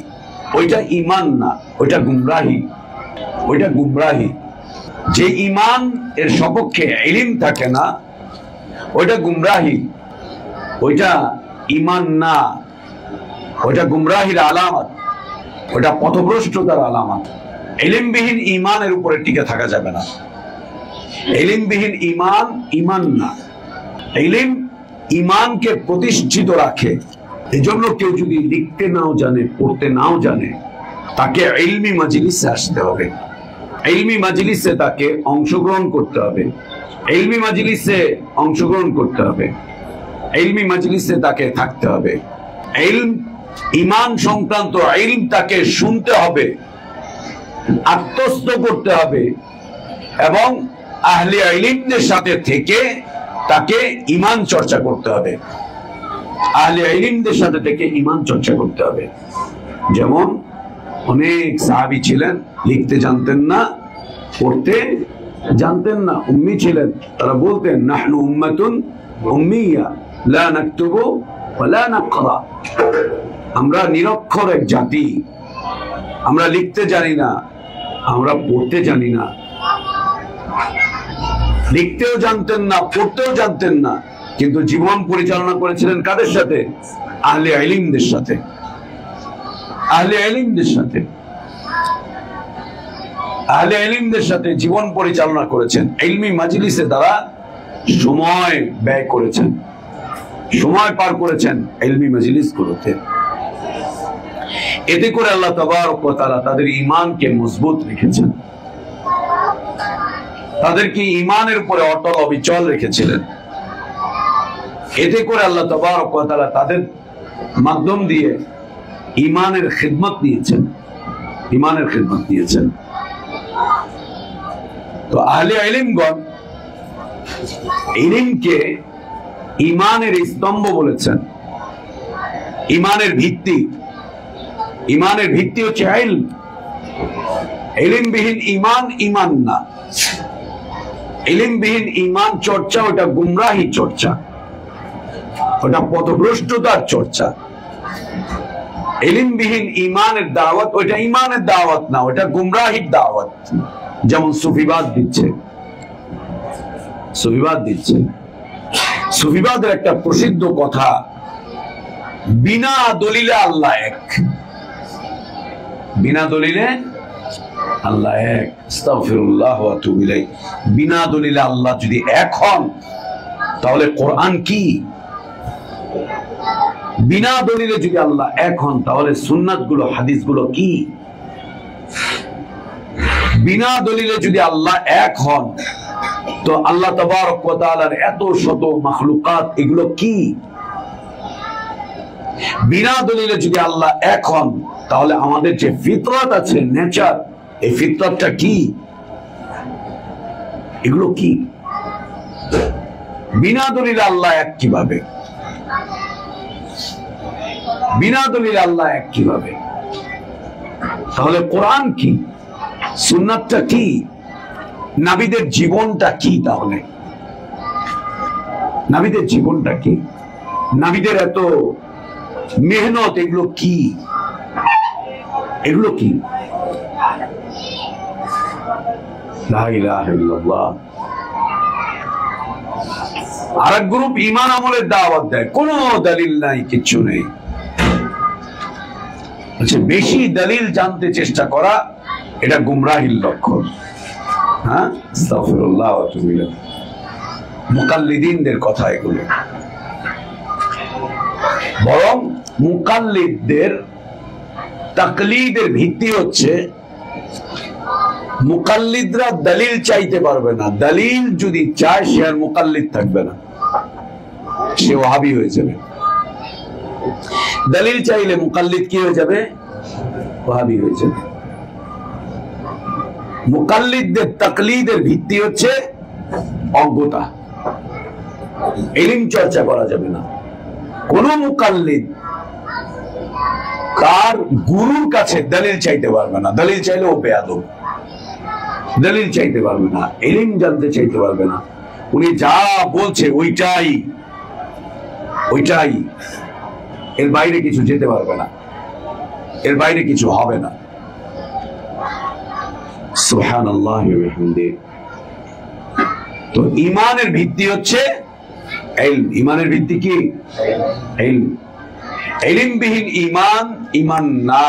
A: ওইটা ঈমান না, ওইটা গুমরাহি, ওইটা গুমরাহি। যে ঈমান এর সপক্ষে ইলম থাকে না, ওইটা গুমরাহি, ওইটা ঈমান না, ওইটা গুমরাহির আলামত, ওইটা পথভ্রষ্টতার আলামত। ইলমবিহীন ঈমানের উপরে টিকে থাকা যাবে না। ইলমবিহীন ঈমান ঈমান না। ইলম ঈমানকে প্রতিষ্ঠিত রাখে। এজন্য কেউ যদি লিখতে নাও জানে, পড়তে নাও জানে, তাকে ইলমি মাজলিসে আসতে হবে, ইলমি মাজলিসে তাকে অংশগ্রহণ করতে হবে, ইলমি মাজলিসে অংশগ্রহণ করতে হবে, ইলমি মাজলিসে তাকে থাকতে হবে। ইলম, ঈমান সংক্রান্ত ইলম তাকে শুনতে হবে, আত্মস্থ করতে হবে এবং আহলে ইলমদের সাথে থেকে তাকে ঈমান চর্চা করতে হবে। আহলে ইলমদের সাথে থেকে ঈমান চর্চা করতে হবে। যেমন অনেক সাহাবী ছিলেন, লিখতে জানতেন না, পড়তে জানতেন না, উম্মি ছিলেন। তারা বলতেন নাহনু উম্মাতুন উম্মিয়া লা নাকতুবু ওয়া লা নাকরা। আমরা নিরক্ষর এক জাতি, আমরা লিখতে জানি না, আমরা পড়তে জানি না। লিখতেও জানতেন না, পড়তেও জানতেন না, কিন্তু জীবন পরিচালনা করেছিলেন কাদের সাথে? আহলে ইলমদের সাথে, আহলে ইলমদের সাথে, আহলে ইলমদের সাথে জীবন পরিচালনা করেছেন। ইলমি মাজলিসে তারা সময় ব্যয় করেছেন, সময় পার করেছেন ইলমি মাজলিসগুলোতে। এতে করে আল্লাহ তাবারক ওয়া তাআলা তাদের ঈমানকে মজবুত রেখেছেন, তাদেরকে ঈমানের উপরে অটল অবিচল রেখেছিলেন। এতে করে আল্লাহ তাবারক ওয়া তাআলা তাদের মাধ্যম দিয়ে ঈমানের খিদমত দিয়েছেন, ঈমানের খিদমত দিয়েছেন। তো আহলে ইলমগণ ইলমকে ঈমানের স্তম্ভ বলেছেন, ঈমানের ভিত্তি। ঈমানের ভিত্তি হচ্ছে ইলম। ইলমবিহীন ঈমান ঈমান না। ইলমবিহীন ঈমান চর্চা ওটা গুমরাহি চর্চা, ওটা পথভ্রষ্টতার চর্চা। ইলমবিহীন ঈমানের দাওয়াত ওটা ঈমানের দাওয়াত না, ওটা গুমরাহির দাওয়াত। যেমন সুফিবাদ দিচ্ছে, সুফিবাদ দিচ্ছে। সুফিবাদের একটা প্রসিদ্ধ কথা, বিনা দলিলে আল্লাহ এক, বিনা দলিলে আল্লাহ এক। আস্তাগফিরুল্লাহ ওয়া আতুবু ইলাইহি। বিনা দলিলে আল্লাহ যদি এক হন, তাহলে কোরআন কি? বিনা দলিলে যদি আল্লাহ এক হন, তাহলে সুন্নাত গুলো, হাদিস গুলো কি? বিনা দলিলে যদি আল্লাহ এক হন, তো আল্লাহ তাবারক ওয়া তাআলার এত শত মাখলুকাত, এগুলো কি? বিনা দলিলে যদি আল্লাহ এক হন, তাহলে আমাদের যে ফিতরাত আছে, নেচার, এই ফিতরাতটা কি? এগুলো কি? বিনা দলিলে আল্লাহ এক কিভাবে? বিনা দলিলে আল্লাহ এক কিভাবে? তাহলে কোরআন কি? সুন্নাতটা কি? নবীদের জীবনটা কি? তাহলে নবীদের জীবনটা কি? নবীদের এত মেহনত, এগুলো কি? এগুলো কি? লা ইলাহা ইল্লাল্লাহ। আরেক গ্রুপ ঈমান আমলের দাওয়াত দেয়, কোনো দলিল নাই, কিচ্ছু নেই। বেশি দলিল জানতে চেষ্টা করা, এটা গুমরাহির লক্ষণ। হ্যাঁ, আস্তাগফিরুল্লাহ ওয়া আতুবু ইলাইহ। মুকাল্লিদিনদের কথা এগুলো। বরং মুকাল্লিদদের তাকলিদের ভিত্তি হচ্ছে, মুকাল্লিদরা দলিল চাইতে পারবে না। দলিল যদি চায়, সে আর মুকাল্লিদ থাকবে না, সে ওয়াহাবি হয়ে যাবে। দলিল চাইলে মুকাল্লিদ কি হয়ে যাবে? ওয়াহাবি হয়ে যাবে। মুকাল্লিদদের তাকলিদের ভিত্তি হচ্ছে অজ্ঞতা, ইলম চর্চা করা যাবে না। কোন মুকাল্লিদ তার গুরুর কাছে দলিল চাইতে পারবে না। দলিল চাইলে ও বেয়াদব। দলিল চাইতে পারবে না, ইলম জানতে চাইতে পারবে না। উনি যা বলছে ওইটাই, এর বাইরে কিছু যেতে পারবে না, এর বাইরে কিছু হবে না। সুবহানাল্লাহি ওয়া বিহামদিহি। তো ঈমানের ভিত্তি হচ্ছে ইলম। ঈমানের ভিত্তি কি? ইলম। ইলমবিহীন ঈমান, ঈমান না।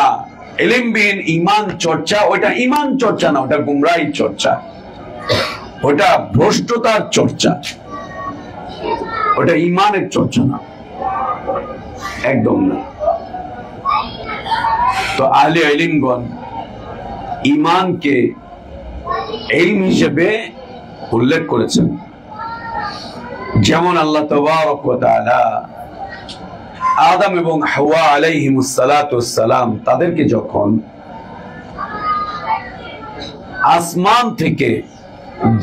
A: ইলমবিহীন ঈমান চর্চা, ওটা ঈমান চর্চা না, ওটা গুমরাহির চর্চা, ওটা ভ্রষ্টতার চর্চা, ওটা ঈমানের চর্চা না, একদম না। তো আহলে ইলমগণ ঈমানকে ইলম হিসেবে উল্লেখ করেছেন। যেমন আল্লাহ তাবারক ওয়া তাআলা আদম এবং হাওয়া আলাইহিমুস সালাতু ওয়াস সালাম, তাদেরকে যখন আসমান থেকে,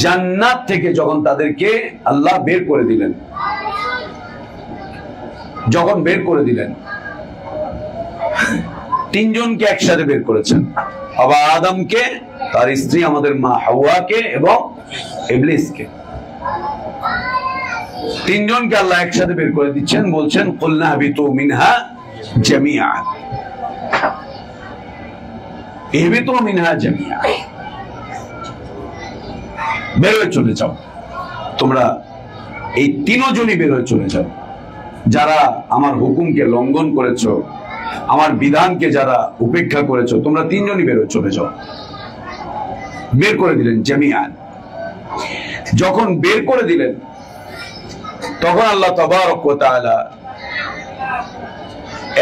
A: জান্নাত থেকে যখন তাদেরকে আল্লাহ বের করে দিলেন, যখন বের করে দিলেন, তিনজনকে একসাথে বের করেছেন। বাবা আদমকে, তার স্ত্রী আমাদের মা হাওয়াকে এবং ইবলিসকে, তিনজনকে আল্লাহ একসাথে বের করে দিচ্ছেন। বলছেন কুলনা হাবিতু মিনহা জামিআ, ইহবিতু মিনহা জামিআ, বের হয়ে চলে যাও তোমরা, এই তিনজনই বের হয়ে চলে যাও। যারা আমার হুকুমকে লঙ্ঘন করেছো, আমার বিধানকে যারা উপেক্ষা করেছো, তোমরা তিনজনই বের হয়ে চলে যাও। বের করে দিলেন জামিআন। যখন বের করে দিলেন, তখন আল্লাহ তাবারক ওয়া তাআলা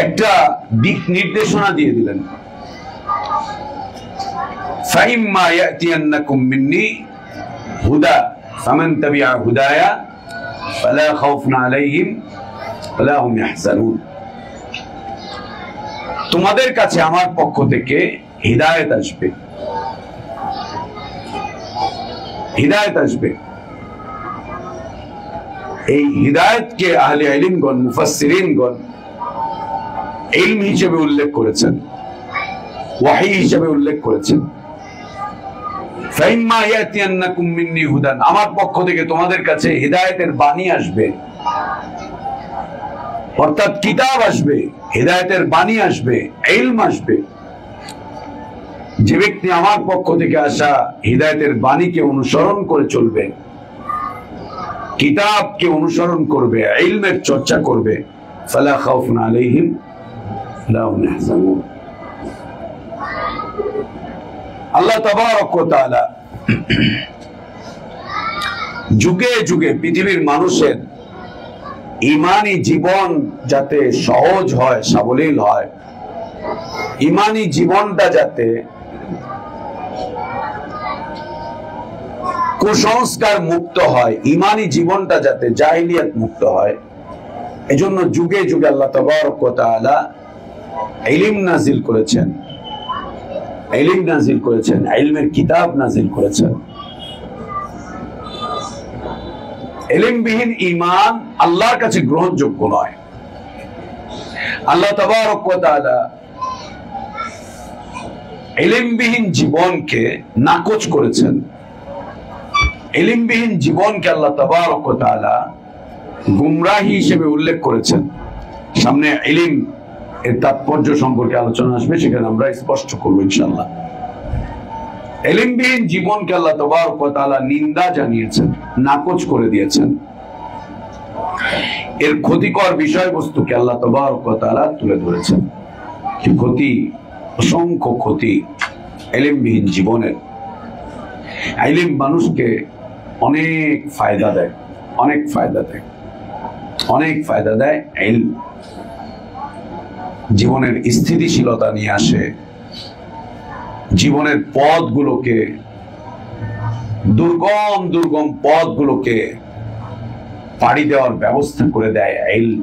A: একটা দিক নির্দেশনা দিয়ে দিলেন। ফাইম্মা ইয়াতিয়ান্নাকুম মিন্নি হুদা ফামান তাবিআ হুদায়া ফালা খাউফুন আলাইহিম ওয়ালা হুম ইয়াহজানুন। তোমাদের কাছে আমার পক্ষ থেকে হিদায়াত আসবে, হিদায়াত আসবে। এই হিদায়াতকে আহলে ইলমগণ, মুফাসসিরিনগণ ইলম হিসেবে উল্লেখ করেছেন, ওয়াহী হিসেবে উল্লেখ করেছেন। ফাইম্মা ইয়াতিয়ান্নাকুম মিন্নি হুদান, আমার পক্ষ থেকে তোমাদের কাছে হিদায়াতের বাণী আসবে, অর্থাৎ কিতাব আসবে, হিদায়াতের বাণী আসবে, ইলম আসবে। যে ব্যক্তি আমার পক্ষ থেকে আসা হিদায়াতের বাণীকে অনুসরণ করে চলবে, কিতাবকে অনুসরণ করবে, ইলমের চর্চা করবে, ফালা খাউফুন আলাইহিম ওয়ালা হুম ইয়াহজানুন। আল্লাহ তাবারক ওয়া তাআলা যুগে যুগে পৃথিবীর মানুষের ঈমানী জীবন যাতে সহজ হয়, সাবলীল হয়, ঈমানী জীবনটা যাতে কুসংস্কার মুক্ত হয়, ঈমানী জীবনটা যাতে জাহিলিয়াত মুক্ত হয়, এজন্য যুগে যুগে আল্লাহ তাবারক ওয়া তাআলা ইলম নাজিল করেছেন, ইলম নাজিল করেছেন, ইলমের কিতাব নাজিল করেছেন। ইলমবিহীন ঈমান আল্লাহর কাছে গ্রহণযোগ্য নয়। আল্লাহ তাবারক ওয়া তাআলা ইলমবিহীন জীবনকে নাকচ করেছেন। ইলমবিহীন জীবনকে আল্লাহ তাবারক ওয়া তাআলা গুমরাহি হিসেবে উল্লেখ করেছেন। সামনে ইলম এর তাৎপর্য সম্পর্কে আলোচনা আসবে, সেখানে আমরা স্পষ্ট করব ইনশাআল্লাহ। ইলমবিহীন জীবনকে আল্লাহ তাবারক ওয়া তাআলা নিন্দা জানিয়েছেন, নাকচ করে দিয়েছেন। এর ক্ষতিকর বিষয়বস্তুকে আল্লাহ তাবারক ওয়া তাআলা তুলে ধরেছেন। কি ক্ষতি, অসংখ্য ক্ষতি ইলমবিহীন জীবনের। ইলম মানুষকে অনেক ফায়দা দেয়, অনেক ফায়দা দেয়, অনেক ফায়দা দেয়। ইলম জীবনের স্থিতিশীলতা নিয়ে আসে, জীবনের পথগুলোকে, দুর্গম দুর্গম পথগুলোকে পাড়ি দেওয়ার ব্যবস্থা করে দেয় ইলম।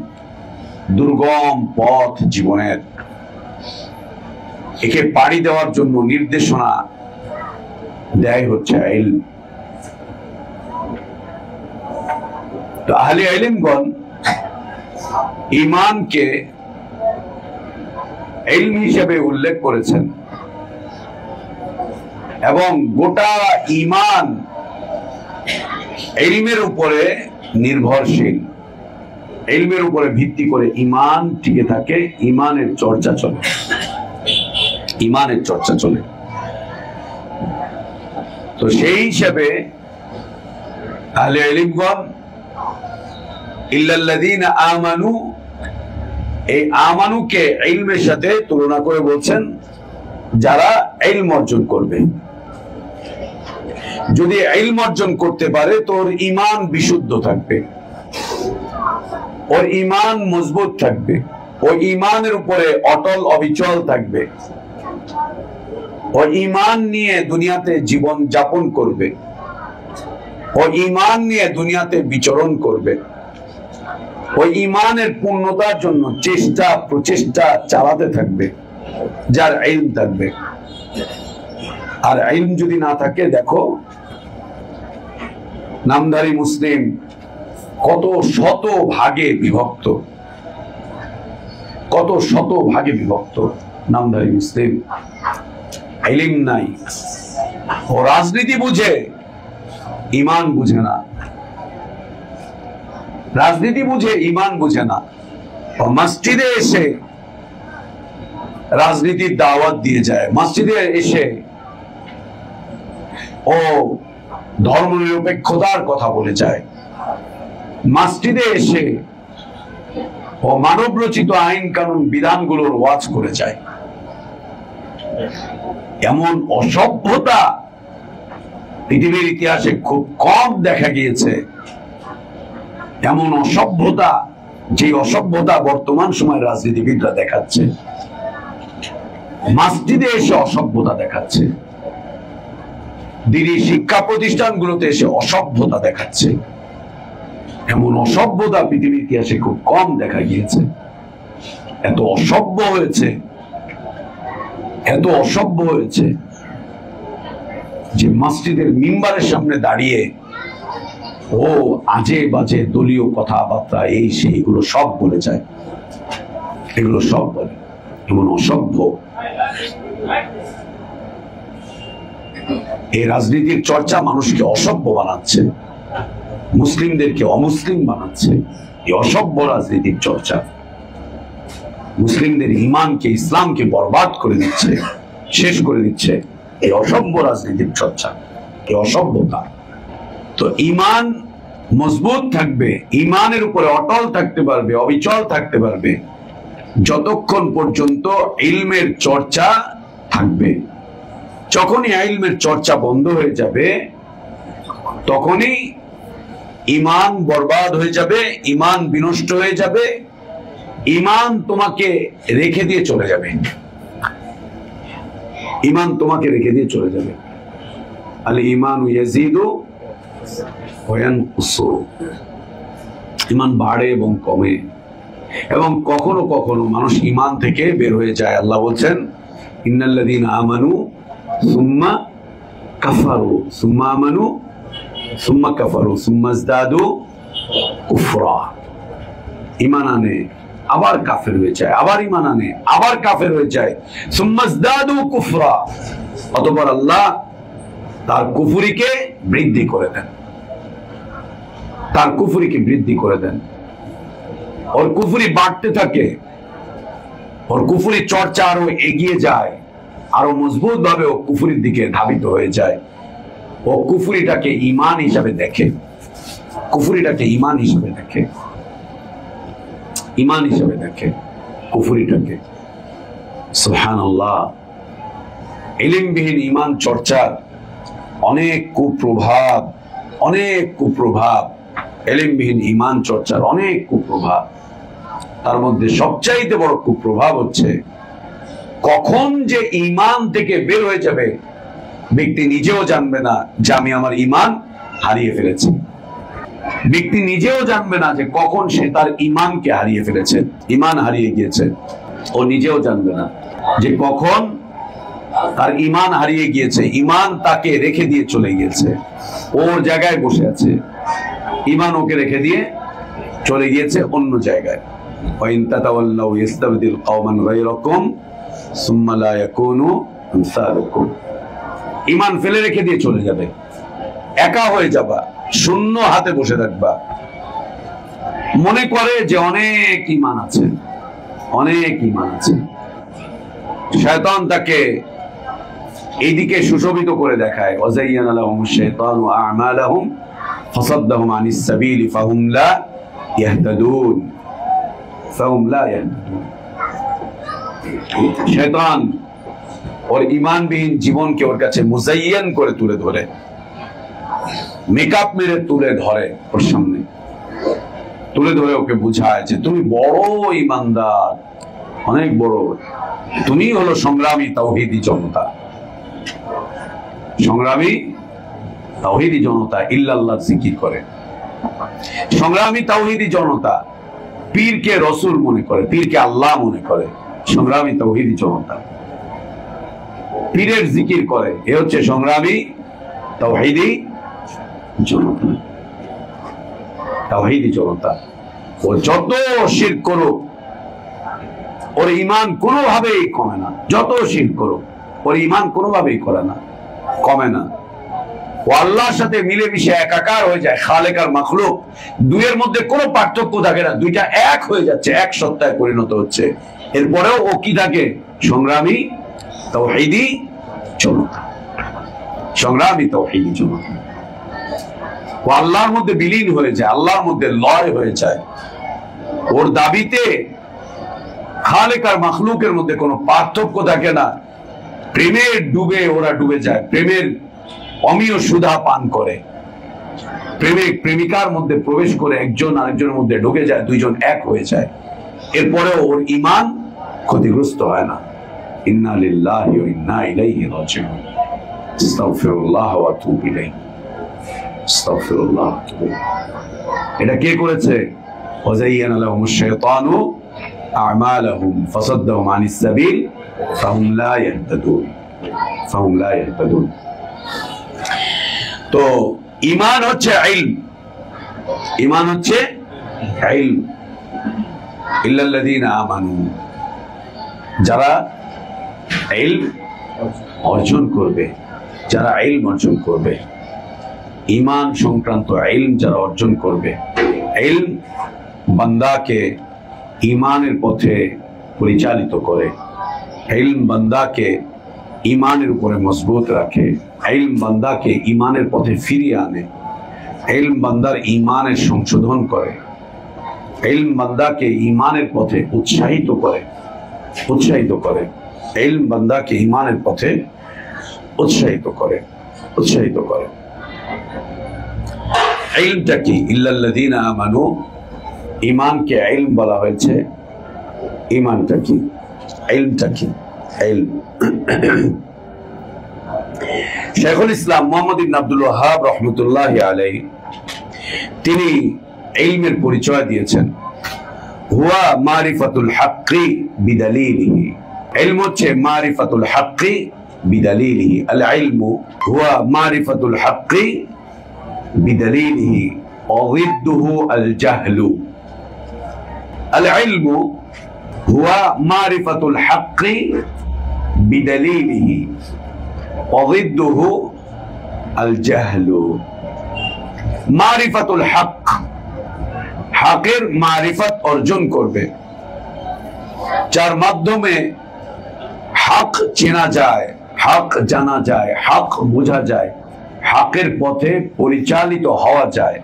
A: দুর্গম পথ জীবনের, একে পাড়ি দেওয়ার জন্য নির্দেশনা দেয় হচ্ছে ইলম। তো আহলে ইলমগণ ঈমানকে ইলম হিসেবে উল্লেখ করেছেন এবং গোটা ঈমান ইলমের উপরে নির্ভরশীল। ইলমের উপরে ভিত্তি করে ঈমান টিকে থাকে, ঈমানের চর্চা চলে, ঈমানের চর্চা চলে। তো সেই হিসাবে আহলে ইলমগণ ইল্লাল্লাযীনা আমানু, এই আমানুকে ইলমের সাথে তুলনা করে বলছেন যারা ইলম অর্জন করবে। যদি ইলম অর্জন করতে পারে তো ওর ঈমান বিশুদ্ধ থাকবে, ওর ঈমান মজবুত থাকবে, ও ঈমানের উপরে অটল অবিচল থাকবে, ও ঈমান নিয়ে দুনিয়াতে জীবন যাপন করবে, ও ঈমান নিয়ে দুনিয়াতে বিচরণ করবে, ওই ঈমানের পূর্ণতার জন্য চেষ্টা প্রচেষ্টা চালাতে থাকবে যার ইলম থাকবে। আর ইলম যদি না থাকে, দেখো নামধারী মুসলিম কত শত ভাগে বিভক্ত, কত শত ভাগে বিভক্ত নামধারী মুসলিম। ইলম নাই, ও রাজনীতি বুঝে, ঈমান বুঝে না, রাজনীতি বুঝে, ঈমান বুঝে না। মসজিদে এসে রাজনীতির দাওয়াত দিয়ে যায়, মসজিদে এসে ও ধর্মনিরপেক্ষতার কথা বলে যায়, মসজিদে এসে ও মানব রচিত আইন কানুন বিধানগুলোর ওয়াজ করে যায়। এমন অসভ্যতা পৃথিবীর ইতিহাসে খুব কম দেখা গিয়েছে। এমন অসভ্যতা, যে অসভ্যতা বর্তমান সময় রাজনীতিবিদরা দেখাচ্ছে, মসজিদে এসে অসভ্যতা দেখাচ্ছে, দিনী শিক্ষা প্রতিষ্ঠানগুলোতে এসে অসভ্যতা দেখাচ্ছে। এমন অসভ্যতা পৃথিবীর ইতিহাসে খুব কম দেখা গিয়েছে। এত অসভ্য হয়েছে, এত অসভ্য হয়েছে যে মসজিদের মিম্বারের সামনে দাঁড়িয়ে ও আজে বাজে দলীয় কথাবার্তা এই সেই এগুলো সব বলে যায়, এগুলো সব বলে। এমন অসভ্য। এই রাজনীতির চর্চা মানুষকে অসভ্য বানাচ্ছে, মুসলিমদেরকে অমুসলিম বানাচ্ছে। এই অসভ্য রাজনীতির চর্চা মুসলিমদের ঈমানকে, ইসলামকে বরবাদ করে দিচ্ছে, শেষ করে দিচ্ছে। এই অসভ্য রাজনীতির চর্চা, এই অসভ্যতা। তো ঈমান মজবুত থাকবে, ঈমানের উপরে অটল থাকতে পারবে, অবিচল থাকতে পারবে যতক্ষণ পর্যন্ত ইলমের চর্চা থাকবে। যখনই ইলমের চর্চা বন্ধ হয়ে যাবে, তখনই ঈমান বরবাদ হয়ে যাবে, ঈমান বিনষ্ট হয়ে যাবে, ঈমান তোমাকে রেখে দিয়ে চলে যাবে, ঈমান তোমাকে রেখে দিয়ে চলে যাবে। আল ঈমানু ইয়াজিদু ওয়া ইয়ানকুসু, ঈমান বাড়ে এবং কমে। এবং কখনো কখনো মানুষ ঈমান থেকে বের হয়ে যায়। আল্লাহ বলছেন ইন্নাল্লাযীনা আমানু সুম্মা কাফারু সুম্মা আমানু সুম্মা কাফারু সুম্মা ইজদাদু কুফরা। ঈমান আনে আবার কাফের হয়ে যায়, আবার ঈমান আনে আবার কাফের হয়ে যায়, সুম্মা ইজদাদু কুফরা। অতঃপর আল্লাহ তার কুফরিকে বৃদ্ধি করে দেন, তার কুফরিকে বৃদ্ধি করে দেন। ওর কুফরি বাড়তে থাকে, ওর কুফরি চর্চা আরো এগিয়ে যায়, আরো মজবুত ভাবে ও কুফরির দিকে ধাবিত হয়ে যায়। ও কুফরিটাকে ঈমান হিসাবে দেখে, কুফরিটাকে ঈমান হিসাবে দেখে, ঈমান হিসাবে দেখে কুফরিটাকে। সুবহানাল্লাহ। ইলমবিহীন ঈমান চর্চার অনেক কুপ্রভাব, অনেক কুপ্রভাব, ইলমবিহীন ঈমান চর্চার অনেক কুপ্রভাব। তার মধ্যে সবচাইতে বড় কুপ্রভাব হচ্ছে কখন যে ঈমান থেকে বের হয়ে যাবে ব্যক্তি নিজেও জানবে না যে আমি আমার ঈমান হারিয়ে ফেলেছি। ব্যক্তি নিজেও জানবে না যে কখন সে তার ঈমানকে হারিয়ে ফেলেছে, ঈমান হারিয়ে গিয়েছে। ও নিজেও জানবে না যে কখন তার ঈমান হারিয়ে গিয়েছে, ঈমান তাকে রেখে দিয়ে চলে গিয়েছে, ওর জায়গায় বসে আছে, ঈমান ওকে রেখে দিয়ে চলে গিয়েছে অন্য জায়গায়। ওয়াইন তাতাওয়াল্লাউ ইস্তাবদিল কওমান গায়রাকুম সুম্মা লা ইয়াকুনু আমসালুকুম। ঈমান ফেলে রেখে দিয়ে চলে যাবে, একা হয়ে যাবা, শূন্য হাতে বসে থাকবা, মনে করে যে অনেক ঈমান আছে, অনেক ঈমান আছে। শয়তান তাকে এইদিকে সুশোভিত করে দেখায়, ওয়াযায়্যানা লাহুমুশ শাইতানু আ'মালাহুম ফাসাদ্দাহুম আনিস সাবিলি ফাহুম লা ইয়াহতাদুন, ফাহুম লা ইয়াহতাদুন। শয়তান ওর ঈমানবিহীন জীবনকে ওর কাছে মুযায়্যান করে তুলে ধরে, মেকআপ মেরে তুলে ধরে, ওর সামনে তুলে ধরে ওকে বুঝায় যে তুমি বড় ঈমানদার, অনেক বড়, তুমি হলো সংগ্রামী তাওহীদি জনতা, সংগ্রামী তাওহীদি জনতা, ইল্লাল্লাহ জিকির করে। সংগ্রামী তাওহীদি জনতা পীরকে রসুল মনে করে, পীরকে আল্লাহ মনে করে। সংগ্রামী তাওহীদি জনতা পীরের জিকির করে, এ হচ্ছে সংগ্রামী তাওহীদি জনতা, তাওহীদি জনতা। ও যত শিরক করুক ওর ঈমান কোনোভাবেই কমে না, যত শিরক করুক ওর ঈমান কোনোভাবেই করে না, কমে না। ও আল্লাহর সাথে মিলেমিশে একাকার হয়ে যায়, খালেক আর মাখলুক দুইয়ের মধ্যে কোনো পার্থক্য থাকে না, দুইটা এক হয়ে যাচ্ছে, এক সত্তায় পরিণত হচ্ছে। এরপরেও ও কি থাকে? সংগ্রামী তাওহীদি জনতা, সংগ্রামী তাওহীদি জনতা। ও আল্লাহর মধ্যে বিলীন হয়ে যায়, আল্লাহর মধ্যে লয় হয়ে যায়। ওর দাবিতে খালেক আর মাখলুকের মধ্যে কোনো পার্থক্য থাকে না। প্রেমের ডুবে ওরা ডুবে যায়, প্রেমের অমীয় সুধা পান করে, প্রেমিক প্রেমিকার মধ্যে প্রবেশ করে একজন আরেকজনের মধ্যে ঢুকে যায়, দুইজন এক হয়ে যায়। এরপরেও ওর ঈমান ক্ষতিগ্রস্ত হয় না। ইন্না লিল্লাহি ওয়া ইন্না ইলাইহি রাজিউন। আস্তাগফিরুল্লাহ ওয়া আতুবু ইলাইহি, আস্তাগফিরুল্লাহ। এটা কে করেছে? ওয়াযায়্যানা লাহুমুশ শাইতানু আ'মালাহুম ফাসাদ্দাহুম আনিস সাবিল ফাহুম লা ইয়াহতাদুন, ফাহুম লা ইয়াহতাদুন। তো ঈমান হচ্ছে ইলম, ঈমান হচ্ছে ইলম। ইল্লাল্লাযীনা আমানু, যারা ইলম অর্জন করবে, যারা ইলম অর্জন করবে, ঈমান সংক্রান্ত ইলম যারা অর্জন করবে। ইলম বান্দাকে ঈমানের পথে পরিচালিত করে, ইলম বান্দাকে ঈমানের উপরে মজবুত রাখে, ইলম বান্দাকে ঈমানের পথে ফিরিয়ে আনে, ইলম বান্দার ঈমানের সংশোধন করে, ইলম বান্দাকে ঈমানের পথে উৎসাহিত করে, উৎসাহিত করে, ইলম বান্দাকে ঈমানের পথে উৎসাহিত করে, উৎসাহিত করে। ইলমটা কি? ইল্লাল্লাযীনা আমানু, ঈমানকে ইলম বলা হয়েছে। ঈমানটা কি? ইলমটা কি? ইলম। শাইখুল ইসলাম মুহাম্মদ ইবনে আব্দুল ওয়াহ্হাব রাহমাতুল্লাহি আলাইহি তিনি ইলমের পরিচয় দিয়েছেন। হুয়া মারিফাতুল হাক্কি বিদালিলিহি। ইলম হচ্ছে মারিফাতুল হাক্কি বিদালিলিহি। আল ইলমু হুয়া মারিফাতুল হাক্কি বিদালিলিহি ওয়া যিদ্দুহু আল জাহলু। আল ইলমু হুয়া মারিফাতুল হাক্কি বিদালিলিহি ওয়া যিদ্দুহু আল জাহলু। মারিফাতুল হক, হকের মারিফত অর্জন করবে, যার মাধ্যমে হক চেনা যায়, হক জানা যায়, হক বোঝা যায়, হকের পথে পরিচালিত হওয়া যায়।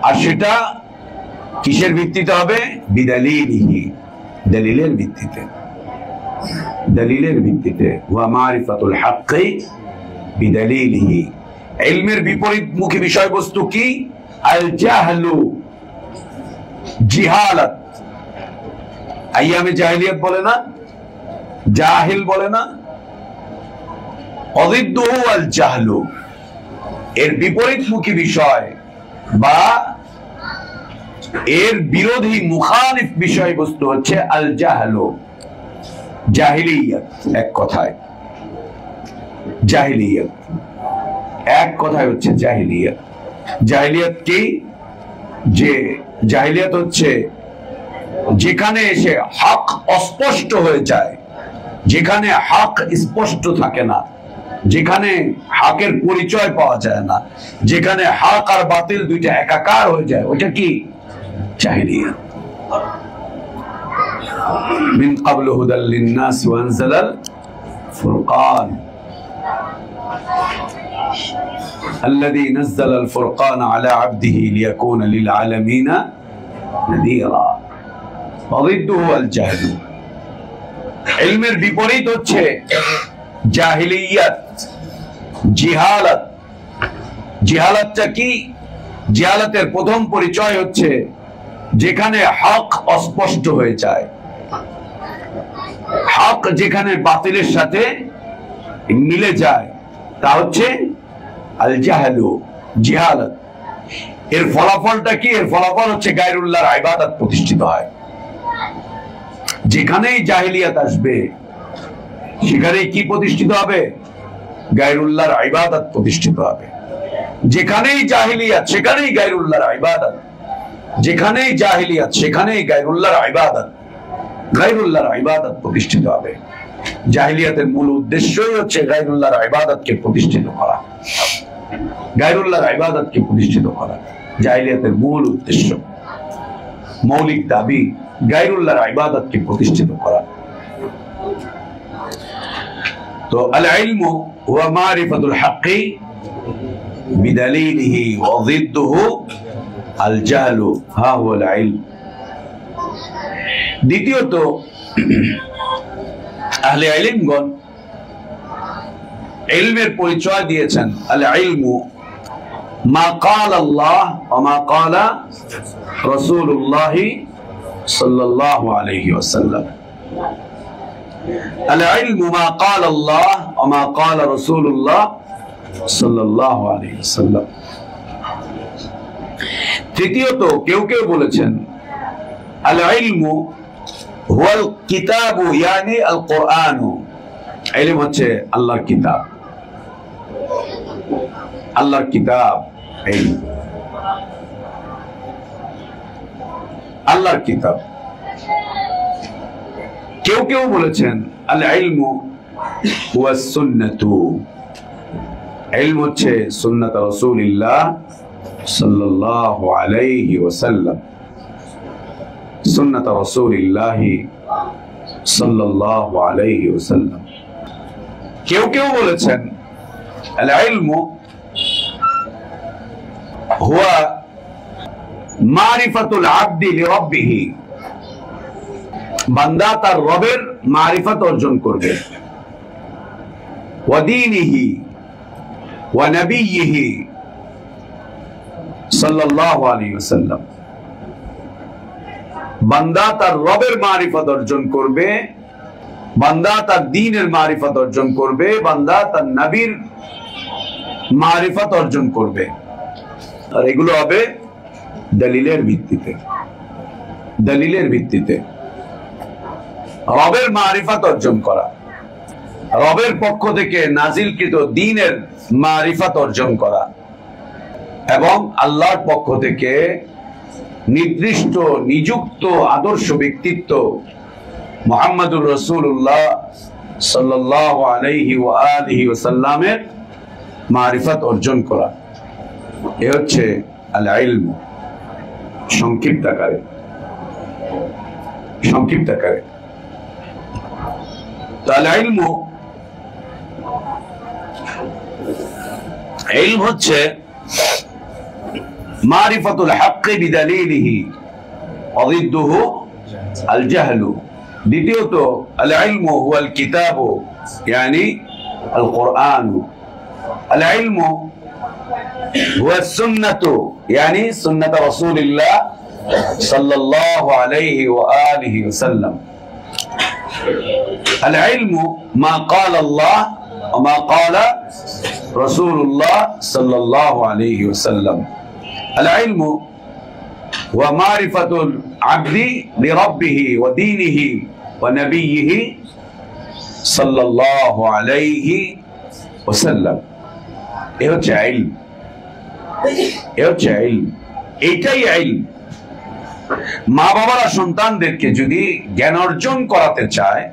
A: আর সেটা কিসের ভিত্তিতে হবে? বিদালিলিহি, দলিলের ভিত্তিতে। দলিলের ভিত্তিতে। ওয়া মারিফাতুল হাক্কি বিদালিলিহি। ইলমের বিপরীতমুখী বিষয়বস্তু কি? আল জাহলু, জিহালাত। আইয়ামে জাহিলিয়াত বলে না, জাহিল বলে না। অযিদ্দুহু আল জাহলু, এর বিপরীতমুখী বিষয় বা এর বিরোধী মুখালিফ বিষয়বস্তু হচ্ছে আল জাহলু, জাহিলিয়াত। এক কথায় জাহিলিয়াত, এক কথায় হচ্ছে জাহিলিয়াত। জাহিলিয়াত কি? যে জাহিলিয়াত হচ্ছে যেখানে এসে হক অস্পষ্ট হয়ে যায়, যেখানে হক স্পষ্ট থাকে না, যেখানে হকের পরিচয় পাওয়া যায় না, যেখানে হক আর বাতিল দুইটা একাকার হয়ে যায়, ওটা কি? জাহিলিয়াত। মিন ক্বাবলু হুদাল লিন-নাস ওয়া আনজালাল ফুরকান الذي نزل الفرقان على عبده ليكون للعالمين نذيرا وضده الجهل। ইলমের বিপরীত হচ্ছে জাহিলিয়াত, জিহালাত। জিহালাতটা কি? জিহালাতের প্রথম পরিচয় হচ্ছে যেখানে হক অস্পষ্ট হয়ে যায়, হক যেখানে বাতিলের সাথে মিলে যায়, তা হচ্ছে আল জাহলু, জিহালাত। এর ফলাফলটা কি? এর ফলাফল হচ্ছে গায়রুল্লাহর ইবাদত প্রতিষ্ঠিত হয়। যেখানেই জাহিলিয়াত আসবে সেখানেই কি প্রতিষ্ঠিত হবে? গায়রুল্লাহর ইবাদত প্রতিষ্ঠিত হবে। যেখানেই জাহিলিয়াত সেখানেই গায়রুল্লাহর ইবাদত, যেখানেই জাহিলিয়াত সেখানেই গায়রুল্লাহর ইবাদত, গায়রুল্লাহর ইবাদত প্রতিষ্ঠিত হবে। জাহিলিয়াতের মূল উদ্দেশ্যই হচ্ছে গায়রুল্লাহর ইবাদতকে প্রতিষ্ঠিত করা, গায়রুল্লাহর ইবাদতকে প্রতিষ্ঠিত করা জাহিলিয়াতের মূল উদ্দেশ্য, মৌলিক দাবি গায়রুল্লাহর ইবাদতকে প্রতিষ্ঠিত করা। তো আল ইলমু ওয়া মারিফাতুল হাক্কি বিদালিলিহি ওয়া যিদ্দুহু আল জাহলু হা হুয়াল ইলম। দ্বিতীয়ত আহলে ইলমগণ ইলমের পরিচয় দিয়েছেন আল ইলমু মা ক্বাল আল্লাহ ওয়া মা ক্বালা রাসূলুল্লাহ সাল্লাল্লাহু আলাইহি ওয়াসাল্লাম। আল ইলমু মা ক্বাল আল্লাহ ওয়া মা ক্বালা রাসূলুল্লাহ সাল্লাল্লাহু আলাইহি ওয়াসাল্লাম। তৃতীয়ত কেউ কেউ বলেছেন আল ইলমু হুয়াল কিতাবু ইয়ানি আল কুরআন। ইলম হচ্ছে আল্লাহর কিতাব, আল্লাহর কিতাব, ইলম আল্লাহর কিতাব। কেউ কেউ বলেছেন আল ইলমু হুয়াস সুন্নাতু। ইলম হচ্ছে সুন্নাত রাসূলুল্লাহ সাল্লাল্লাহু আলাইহি ওয়াসাল্লাম, সুন্নাত রাসূলুল্লাহ সাল্লাল্লাহু আলাইহি ওয়াসাল্লাম। কেউ কেউ বলেছেন আল ইলমু হুয়া মারিফাতুল আবদি লিরাব্বিহি। বান্দা তার রবের মারিফত অর্জন করবে, ওয়া দীনিহি ওয়া নবিয়িহি সাল্লাল্লাহু আলাইহি ওয়াসাল্লাম। বান্দা তার রবের মারিফত অর্জন করবে, বান্দা তার দ্বীনের মারিফত অর্জন করবে, বান্দা তার নবীর মারিফত অর্জন করবে। আর এগুলো হবে দলিলের ভিত্তিতে। দলিলের ভিত্তিতে, রবের মারিফাত অর্জন করা, রবের পক্ষ থেকে নাজিলকৃত দ্বীনের মারিফাত অর্জন করা, এবং আল্লাহর পক্ষ থেকে নির্দিষ্ট নিযুক্ত আদর্শ ব্যক্তিত্ব মুহাম্মদুর রাসূলুল্লাহ সাল্লাল্লাহু আলাইহি ওয়া আলিহি ওয়াসাল্লামের মারিফাত অর্জন করা। এ হচ্ছে আল ইলম, সংক্ষিপ্ত আকারে। আল ইলম, ইলম হচ্ছে মারিফাতুল হক বিদালিলিহি ওয়া যিদ্দুহু আল জাহল। দ্বিতীয়ত আল ইলম হুয়াল কিতাব ইয়ানি আল কুরআন। আল ইলম হুয়া সুন্নাহ ইয়ানি সুন্নাত রাসূলিল্লাহ সাল্লাল্লাহু আলাইহি ওয়া আলিহি ওয়াসাল্লাম। আল ইলম মা ক্বালা আল্লাহ ওয়া মা ক্বালা রাসূলুল্লাহ সাল্লাল্লাহু আলাইহি ওয়াসাল্লাম। আল ইলম হুয়া মারিফাতুল আবদি লিরাব্বিহি ওয়া দীনিহি ওয়া নবিয়্যিহি সাল্লাল্লাহু আলাইহি ওয়াসাল্লাম। এ হচ্ছে ইলম, এইটাই ইলম। মা বাবারা সন্তানদেরকে যদি জ্ঞান অর্জন করাতে চায়,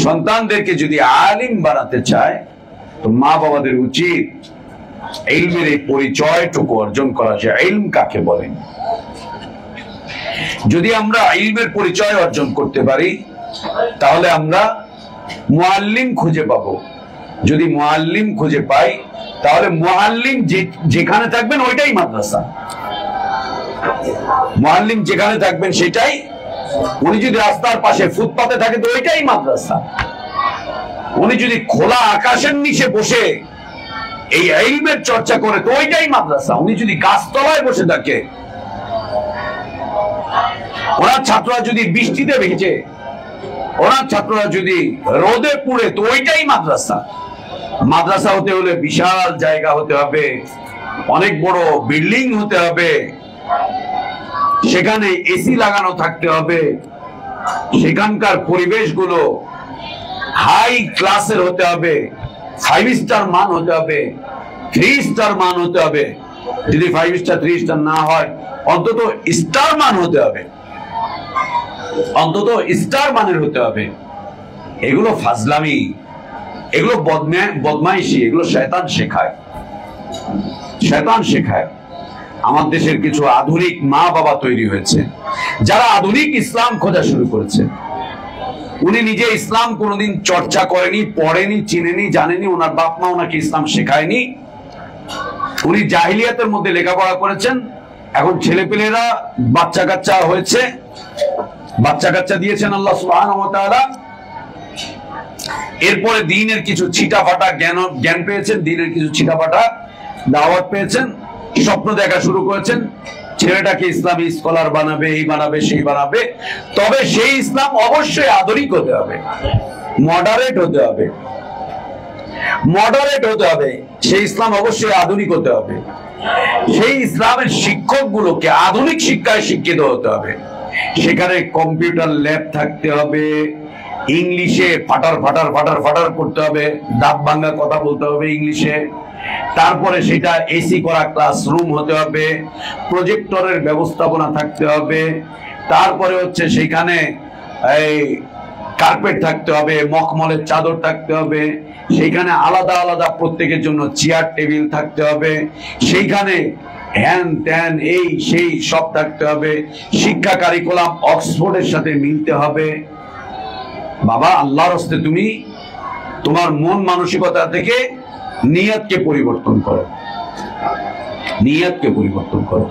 A: সন্তানদেরকে যদি আলিম বানাতে চায়, তো মা বাবাদের উচিত ইলমের এই পরিচয়টুকু অর্জন করা। যে ইলম কাকে বলেন, যদি আমরা ইলমের পরিচয় অর্জন করতে পারি তাহলে আমরা মুআল্লিম খুঁজে পাবো। যদি মুআল্লিম খুঁজে পাই তাহলে মুআল্লিম যেখানে থাকবেন ওইটাই মাদ্রাসা। মুআল্লিম যেখানে থাকবেন সেটাই, উনি যদি রাস্তার পাশে ফুটপাতে থাকে তো ওইটাই মাদ্রাসা। উনি যদি খোলা আকাশের নিচে বসে এই ইলমের চর্চা করে তো ওইটাই মাদ্রাসা। উনি যদি গাছতলায় বসে থাকে, ওনার ছাত্ররা যদি বৃষ্টিতে ভিজে, ওনার ছাত্ররা যদি রোদে পুড়ে তো ওইটাই মাদ্রাসা। মাদ্রাসা হতে হলে বিশাল জায়গা হতে হবে, অনেক বড় বিল্ডিং হতে হবে, সেখানে এসি লাগানো থাকতে হবে, সেখানকার পরিবেশগুলো হাই ক্লাসের হতে হবে, 5 স্টার মান হতে হবে, 3 স্টার মান হতে হবে। যদি 5 স্টার 3 স্টার না হয় অন্তত স্টার মান হতে হবে, অন্তত স্টার মানের হতে হবে। এগুলো ফাজলামি, এগুলো বদমাইশি, এগুলো শয়তান শেখায়। আমার দেশের কিছু আধুনিক মা বাবা তৈরি হয়েছে যারা আধুনিক ইসলাম খোঁজা শুরু করেছে। উনি নিজে ইসলাম কোনোদিন চর্চা করেনি, পড়েনি, চিনেনি, জানেনি, ওনার বাপ মা ওনাকে ইসলাম শেখায়নি। উনি জাহিলিয়াতের মধ্যে লেখাপড়া করেছেন। এখন ছেলেপেলেরা বাচ্চা কাচ্চা হয়েছে, বাচ্চা কাচ্চা দিয়েছেন আল্লাহ সুবহানাহু ওয়া তাআলা। এরপরে দ্বীনের কিছু ছিটাফাটা জ্ঞান পেয়েছেন, দ্বীনের কিছু ছিটাফাটা দাওয়াত পেয়েছেন, স্বপ্ন দেখা শুরু করেছেন ছেলেটাকে ইসলামী স্কলার বানাবে, এই বানাবে, সেই বানাবে। তবে সেই ইসলাম অবশ্যই আধুনিক হতে হবে, মডারেট হতে হবে। সেই ইসলাম অবশ্যই আধুনিক হতে হবে। সেই ইসলামের শিক্ষকগুলোকে আধুনিক শিক্ষায় শিক্ষিত হতে হবে। সেখানে কম্পিউটার ল্যাব থাকতে হবে, ইংলিশে ফাটার করতে হবে, দাঁত ভাঙা কথা বলতে হবে ইংলিশে। তারপরে সেটা এসি করা ক্লাসরুম হতে হবে, প্রজেক্টরের ব্যবস্থাপনা থাকতে হবে। তারপরে হচ্ছে সেখানে এই কার্পেট থাকতে হবে, মখমলের চাদর থাকতে হবে, সেইখানে আলাদা আলাদা প্রত্যেকের জন্য চেয়ার টেবিল থাকতে হবে, সেইখানে হ্যান ত্যান এই সেই সব থাকতে হবে। শিক্ষা কারিকুলাম অক্সফোর্ডের সাথে মিলতে হবে। বাবা, আল্লাহর হস্তে তুমি তোমার মন মানসিকতা থেকে নিয়তকে পরিবর্তন করো,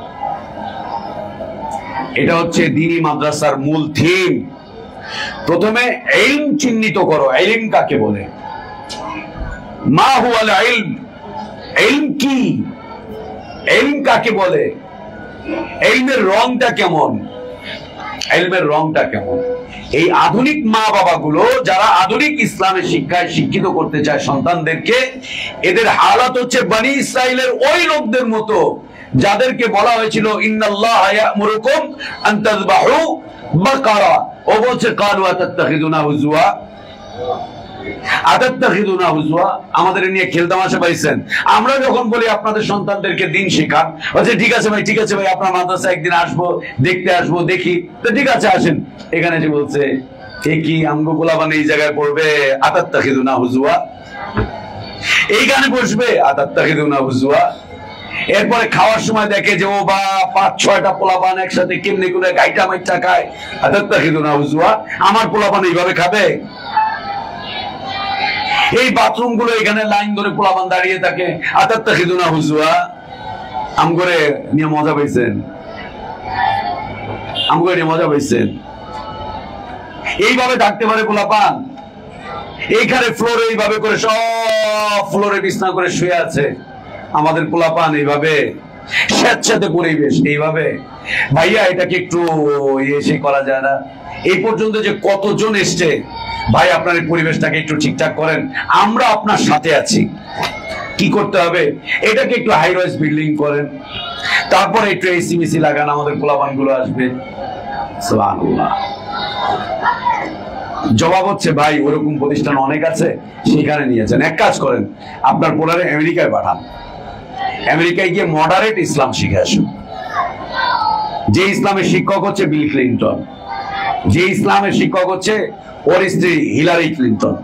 A: এটা হচ্ছে দ্বীনি মাদ্রাসার মূল থিম। প্রথমে ইলম চিহ্নিত করো, ইলম কাকে বলে, মা হুয়াল ইলম, ইলম কি, ইলম কাকে বলে, ইলমের রংটা কেমন, এই আধুনিক মা বাবাগুলো যারা আধুনিক ইসলামের শিক্ষায় শিক্ষিত করতে চায় সন্তানদেরকে, এদের হালাত হচ্ছে বনি ইসরাইলের ওই লোকদের মতো যাদেরকে বলা হয়েছিল ইন্নাল্লাহা ইয়া'মুরুকুম আন তাযবাহু বাকারা, ও বলছে কালু আতাত্তাখিদুনা হুজুয়া, আতাত্তাখিদুনা হুজুয়া, আমাদের নিয়ে খেলতামাশা পাইছেন। আমরা যখন বলি আপনাদের সন্তানদেরকে দিন শেখান, বলছে ঠিক আছে ভাই, ঠিক আছে ভাই, আপনার মাদ্রাসা একদিন আসবো, দেখতে আসবো, দেখি, তো ঠিক আছে আসেন। এখানে যে বলছে এ কি আমগো গোলাবান এই জায়গায় পড়বে আতাত্তাখিদুনা হুজুয়া, এই গানে বসবে আতাত্তাখিদুনা হুজুয়া। এরপরে খাওয়ার সময় দেখে যে ও বা 5-6টা পোলাপান একসাথে কেমনি করে গাইটা মাইটা খায়, আতাত্তাখিদুনা হুজুয়া, আমার পোলাপান এইভাবে খাবে? এই বাথরুম গুলো এখানে লাইন ধরে পোলাপান দাঁড়িয়ে থাকে, আতাত্তাখিদুনা হুজুয়া। আমগরে নিয়ে মজা পাইছেন, আমগরে নিয়ে মজা পাইছেন? এইভাবে থাকতে পারে পোলাপান? এইখানে ফ্লোরে এইভাবে করে সব ফ্লোরে বিছনা করে শুয়ে আছে আমাদের পোলাপান, এইভাবে স্বেচ্ছাতে পরিবেশ এইভাবে। ভাইয়া এটাকে একটু এসে করা যায় না? এই পর্যন্ত যে কতজন এসছে, ভাই আপনার এই পরিবেশটাকে একটু ঠিকঠাক করেন, আমরা আপনার সাথে আছি। কি করতে হবে? এটাকে একটু হাই রাইজ বিল্ডিং করেন, তারপরে একটু এসি মিসি লাগান, আমাদের পোলাপান গুলো আসবে। সুবহানাল্লাহ। জবাব হচ্ছে ভাই ওরকম প্রতিষ্ঠান অনেক আছে, সেখানে নিয়েছেন। এক কাজ করেন, আপনার পোলারে আমেরিকায় পাঠান, আমেরিকায় গিয়ে মডারেট ইসলাম শিখে আসুন। যে ইসলামের শিক্ষক হচ্ছে বিল ক্লিনটন, যে ইসলামের শিক্ষক হচ্ছে ওর স্ত্রী হিলারি ক্লিনটন,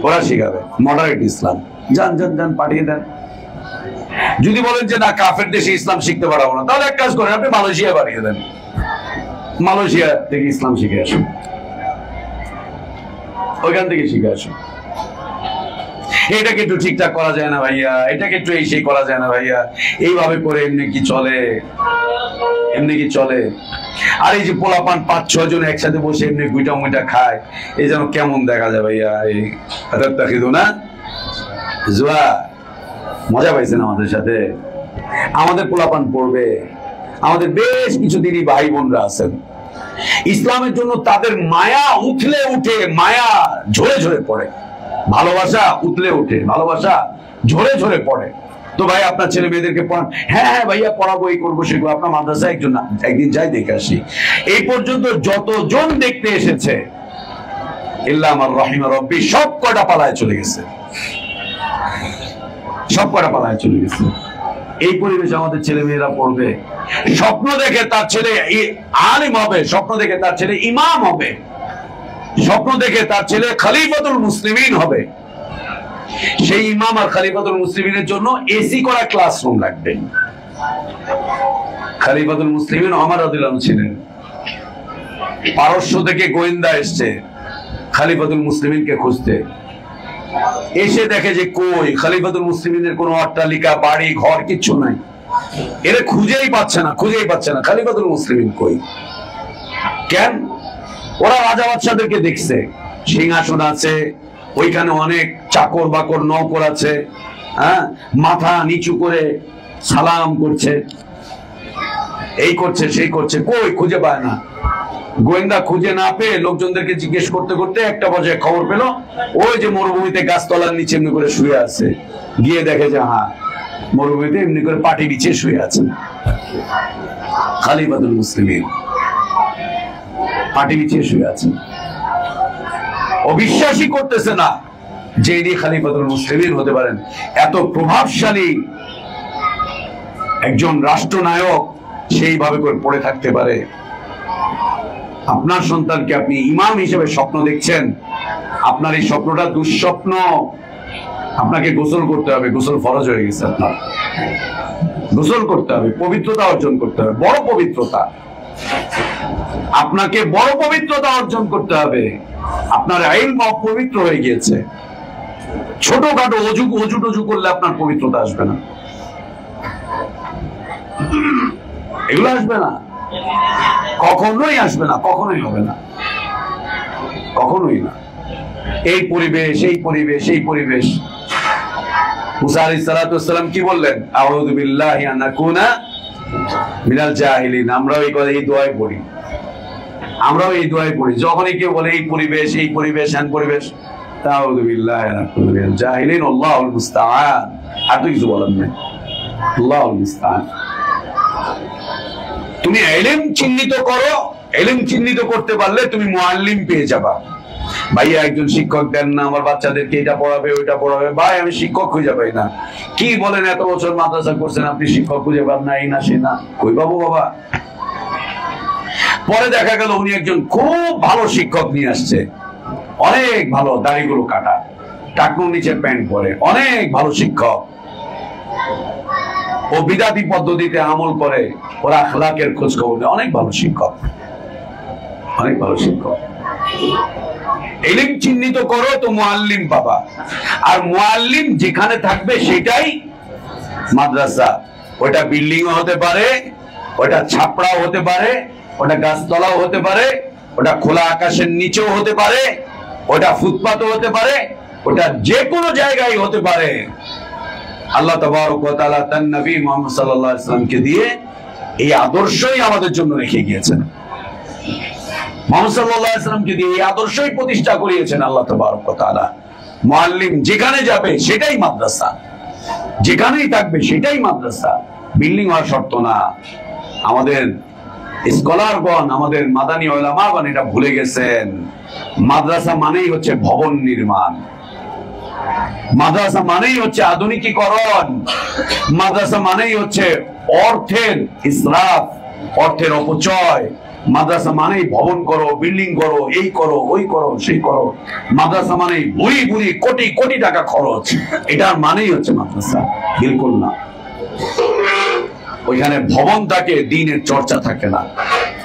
A: ওরা শিখাবে মডারেট ইসলাম। যান যান যান, পাঠিয়ে দেন। যদি বলেন যে না কাফের দেশে ইসলাম শিখতে পারবো না, তাহলে এক কাজ করেন, আপনি মালয়েশিয়া পাঠিয়ে দেন, মালয়েশিয়া থেকে ইসলাম শিখে আসুন, ওইখান থেকে শিখে আসুন। এটাকে একটু ঠিকঠাক করা যায় না ভাইয়া? এটাকে একটু এই সেই করা যায় না ভাইয়া? এইভাবে করে এমনি কি চলে? এমনি কি চলে? আর এই যে পোলাপান 5-6 জন একসাথে বসে এমনি গুইটা মুইটা খায়, এই যেন কেমন দেখা যায় ভাইয়া? এই আতাত্তাখিদুনা হুজুয়া, মজা পাইছেন আমাদের সাথে? আমাদের পোলাপান পড়বে, আমাদের বেশ কিছু দিনই ভাই বোনরা আছেন, ইসলামের জন্য তাদের মায়া উঠলে উঠে, মায়া ঝরে ঝরে পড়ে, ভালোবাসা উতলে ওঠে, ভালোবাসা ঝরে ঝরে পড়ে। তো ভাই আপনার ছেলে মেয়েদেরকে পড়ান। হ্যাঁ হ্যাঁ ভাইয়া পড়াবো, এই করবো সেগুলো, আপনার মাদ্রাসায় একদিন যাই দেখে আসি। এই পর্যন্ত যতজন দেখতে এসেছে ইল্লা আমার রহিমা রব্বি, সব কটা পালায় চলে গেছে, সব কটা পালায় চলে গেছে। এই পরিবেশে আমাদের ছেলে মেয়েরা পড়বে, স্বপ্ন দেখে তার ছেলে আলিম হবে, স্বপ্ন দেখে তার ছেলে ইমাম হবে, স্বপ্ন দেখে তার ছেলে খলিফাতুল মুসলিমিন হবে। সেই ইমাম আর খলিফাতুল মুসলিমিনের জন্য এসি করা ক্লাসরুম লাগবে। খলিফাতুল মুসলিমিন ওমর রাদিয়াল্লাহু আনহু ছিলেন, পারস্য থেকে গোয়েন্দা এসছে খলিফাতুল মুসলিমিনকে খুঁজতে, এসে দেখে যে কই খলিফাতুল মুসলিমিনের কোনো অট্টালিকা বাড়ি ঘর কিচ্ছু নাই, এরা খুঁজেই পাচ্ছে না, খুঁজেই পাচ্ছে না খলিফাতুল মুসলিমিন কই। কেন? ওরা রাজা বাদশাদেরকে দেখছে, সিংহাসন আছে, ওইখানে অনেক চাকর বাকর নৌকর আছে, হ্যাঁ, মাথা নিচু করে সালাম করছে, এই করছে সেই করছে, কই খুঁজে পায় না। গোয়েন্দা খুঁজে না পেয়ে লোকজনদেরকে জিজ্ঞেস করতে করতে একটা পর্যায়ে খবর পেল ওই যে মরুভূমিতে গাছতলার নিচে এমনি করে শুয়ে আছে। গিয়ে দেখে যে হ্যাঁ মরুভূমিতে এমনি করে পাটি নিচে শুয়ে আছেন খলিফাতুল মুসলিমিন, পাটি নিচে শুয়ে আছেন। অবিশ্বাসই করতেছে না যে ইনি খলিফাতুল মুসলিমিন হতে পারেন। এত প্রভাবশালী একজন রাষ্ট্রনায়ক সেইভাবে করে পড়ে থাকতে পারে। আপনার সন্তানকে আপনি ইমাম হিসেবে স্বপ্ন দেখছেন, আপনার এই স্বপ্নটা দুঃস্বপ্ন। আপনাকে গোসল করতে হবে, গোসল ফরজ হয়ে গেছে, আপনার গোসল করতে হবে, পবিত্রতা অর্জন করতে হবে, বড় পবিত্রতা। আপনাকে বড় পবিত্রতা অর্জন করতে হবে। আপনার ইলম অপবিত্র হয়ে গিয়েছে। ছোটখাটো অজু টজু করলে আপনার পবিত্রতা আসবে না, এগুলো আসবে না, কখনোই আসবে না, কখনোই হবে না, কখনোই না। এই পরিবেশ, এই পরিবেশ, এই পরিবেশ। মুসা আলাইহিস সালাতু ওয়াস সালাম কি বললেন? আউযু বিল্লাহি আন নাকুনা মিনাল জাহিলিন। আমরাও এই দোয়াই পড়ি, আমরাও এই দোয়াই পড়ি। যখনই কেউ বলে এই পরিবেশ, এই পরিবেশ, হ্যান পরিবেশ, আউযু বিল্লাহি আন নাকুনা মিনাল জাহিলিন, আল্লাহুল মুস্তাআন। আর তো কিছু বলেন না, আল্লাহুল মুস্তাআন। তুমি ইলম চিহ্নিত করো, ইলম চিহ্নিত করতে পারলে তুমি মুআল্লিম পেয়ে যাবা। ভাইয়া একজন শিক্ষক দেন না, আমার বাচ্চাদেরকে এটা পড়াবে ওইটা পড়াবে। ভাই আমি শিক্ষক খুঁজে পাই না। কি বলেন, এত বছর মাদ্রাসা করছেন আপনি শিক্ষক খুঁজে পান না, এই না সে না, কই পাবো বাবা? পরে দেখা গেল উনি একজন খুব ভালো শিক্ষক নিয়ে আসছে, অনেক ভালো, দাড়িগুলো কাটা, টাকনুর নিচে প্যান্ট পরে, অনেক ভালো শিক্ষক। ও বিদাতি পদ্ধতিতে আমল করে, ওরা আখলাকের খোঁজ খবর নেয়, অনেক ভালো শিক্ষক, অনেক ভালো শিক্ষক। ইলম চিহ্নিত করো তো মুআল্লিম পাবা। আর মুআল্লিম যেখানে থাকবে সেটাই মাদ্রাসা। ওটা বিল্ডিং হতে পারে, ওটা ছাপড়াও হতে পারে, ওটা গাছতলাও হতে পারে, ওটা খোলা আকাশের নিচেও হতে পারে, ওটা ফুটপাতও হতে পারে, ওটা যে কোনো জায়গায় হতে পারে। আল্লাহ তাবারক ওয়া তাআলা তার নবী মুহাম্মদ সাল্লাল্লাহু আলাইহি ওয়াসাল্লামকে দিয়ে এই আদর্শই আমাদের জন্য রেখে গিয়েছেন। মুহাম্মদ সাল্লাল্লাহু আলাইহি ওয়াসাল্লামকে দিয়ে এই আদর্শই প্রতিষ্ঠা করিয়েছেন আল্লাহ তাবারক ওয়া তাআলা। মুআল্লিম যেখানে যাবে সেটাই মাদ্রাসা, যেখানেই থাকবে সেটাই মাদ্রাসা। বিল্ডিং হওয়ার শর্ত না। আমাদের স্কলারগণ, আমাদের মাদানী উলামাগণ এটা ভুলে গেছেন। মাদ্রাসা মানেই হচ্ছে ভবন নির্মাণ, মাদ্রাসা মানেই হচ্ছে আধুনিকীকরণ, মাদ্রাসা মানেই হচ্ছে অর্থের ইসরাফ, অর্থের অপচয়। মাদ্রাসা মানেই ভবন করো, বিল্ডিং করো, এই করো, ওই করো, সেই করো। মাদ্রাসা মানেই ভুরি ভুরি কোটি কোটি টাকা খরচ, এটার মানেই হচ্ছে মাদ্রাসা। বিলকুল না। ওইখানে ভবন থাকে, দ্বীনের চর্চা থাকে না,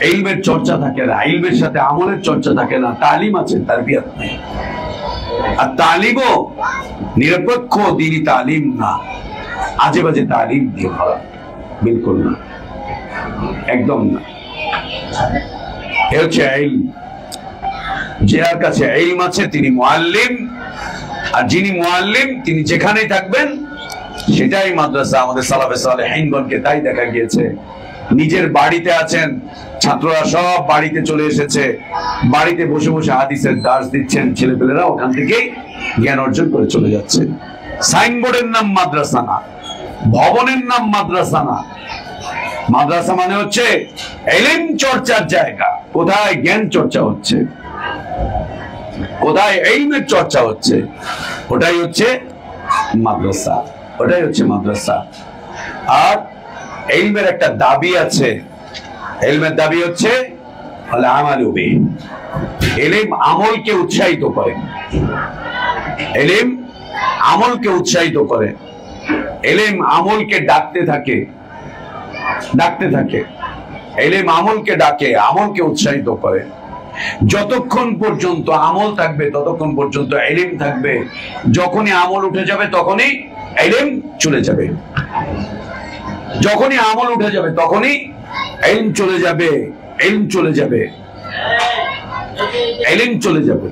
A: ইলমের চর্চা থাকে না, ইলমের সাথে আমলের চর্চা থাকে না। তালিম আছে, তারবিয়াত নেই। আর তালিমও নিরপেক্ষ দ্বীনি তালিম না, আজে বাজে তালিম দিয়ে ভরা। বিলকুল না, একদম না। এ হচ্ছে ইলম। যার কাছে ইলম আছে তিনি মুআল্লিম, আর যিনি মুআল্লিম তিনি যেখানেই থাকবেন সেটাই মাদ্রাসা। আমাদের সালাফে সালেহিনগণকে তাই দেখা গিয়েছে। নিজের বাড়িতে আছেন, ছাত্ররা সব বাড়িতে চলে এসেছে, বাড়িতে বসে বসে হাদিসের দার্স দিচ্ছেন, ছেলেপেলেরা ওখান থেকেই জ্ঞান অর্জন করে চলে যাচ্ছে। সাইনবোর্ডের নাম মাদ্রাসা না, ভবনের নাম মাদ্রাসা না। মাদ্রাসা মানে হচ্ছে ইলম চর্চার জায়গা। কোথায় জ্ঞান চর্চা হচ্ছে, কোথায় ইলমের চর্চা হচ্ছে, ওটাই হচ্ছে মাদ্রাসা, ওটাই হচ্ছে মাদ্রাসা। আর ইলমের একটা দাবি আছে। ইলমের দাবি হচ্ছে আল আমালু বিহি। ইলম আমলকে উৎসাহিত করে, ইলম আমলকে উৎসাহিত করে, ইলম আমলকে ডাকতে থাকে, ডাকতে থাকে। ইলম আমলকে ডাকে, আমলকে উৎসাহিত করে। যতক্ষণ পর্যন্ত আমল থাকবে ততক্ষণ পর্যন্ত ইলম থাকবে। যখনই আমল উঠে যাবে তখনই ইলম চলে যাবে। যখনই আমল উঠে যাবে তখনই ইলম চলে যাবে, ইলম চলে যাবে, ইলম চলে যাবে।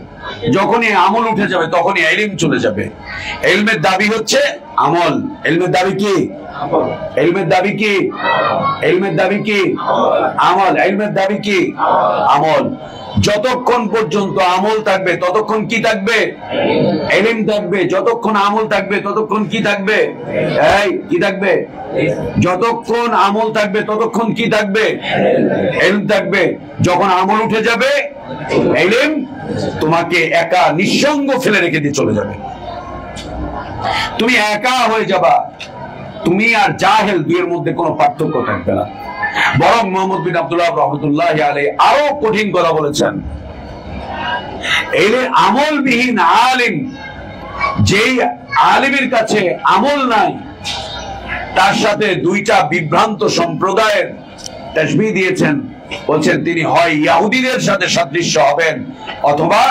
A: যখনই আমল উঠে যাবে তখনই ইলম চলে যাবে। ইলমের দাবি হচ্ছে আমল। ইলমের দাবি কি? ইলমের দাবি কি? ইলমের দাবি কি? আমল। ইলমের দাবি কি? আমল। যতক্ষণ পর্যন্ত আমল থাকবে ততক্ষণ কি থাকবে? ইলম থাকবে। যতক্ষণ আমল থাকবে ততক্ষণ কি থাকবে? এই কি থাকবে? যতক্ষণ আমল থাকবে ততক্ষণ কি থাকবে? ইলম থাকবে। যখন আমল উঠে যাবে ইলম তোমাকে একা নিঃসঙ্গ ফেলে রেখে দিয়ে চলে যাবে। তুমি একা হয়ে যাবা। তুমি আর জাহেল দুইয়ের মধ্যে কোনো পার্থক্য থাকবে না। বরং মুহাম্মদ বিন আব্দুল্লাহ রাহমাতুল্লাহি আলাইহি আরো কঠিন কথা বলেছেন। এই আমলবিহীন আলিম, যেই আলিমের কাছে আমল নাই, তার সাথে দুইটা বিভ্রান্ত সম্প্রদায়ের তাশবীহ দিয়েছেন। বলছেন তিনি হয় ইহুদিদের সাথে সাদৃশ্য হবেন অথবা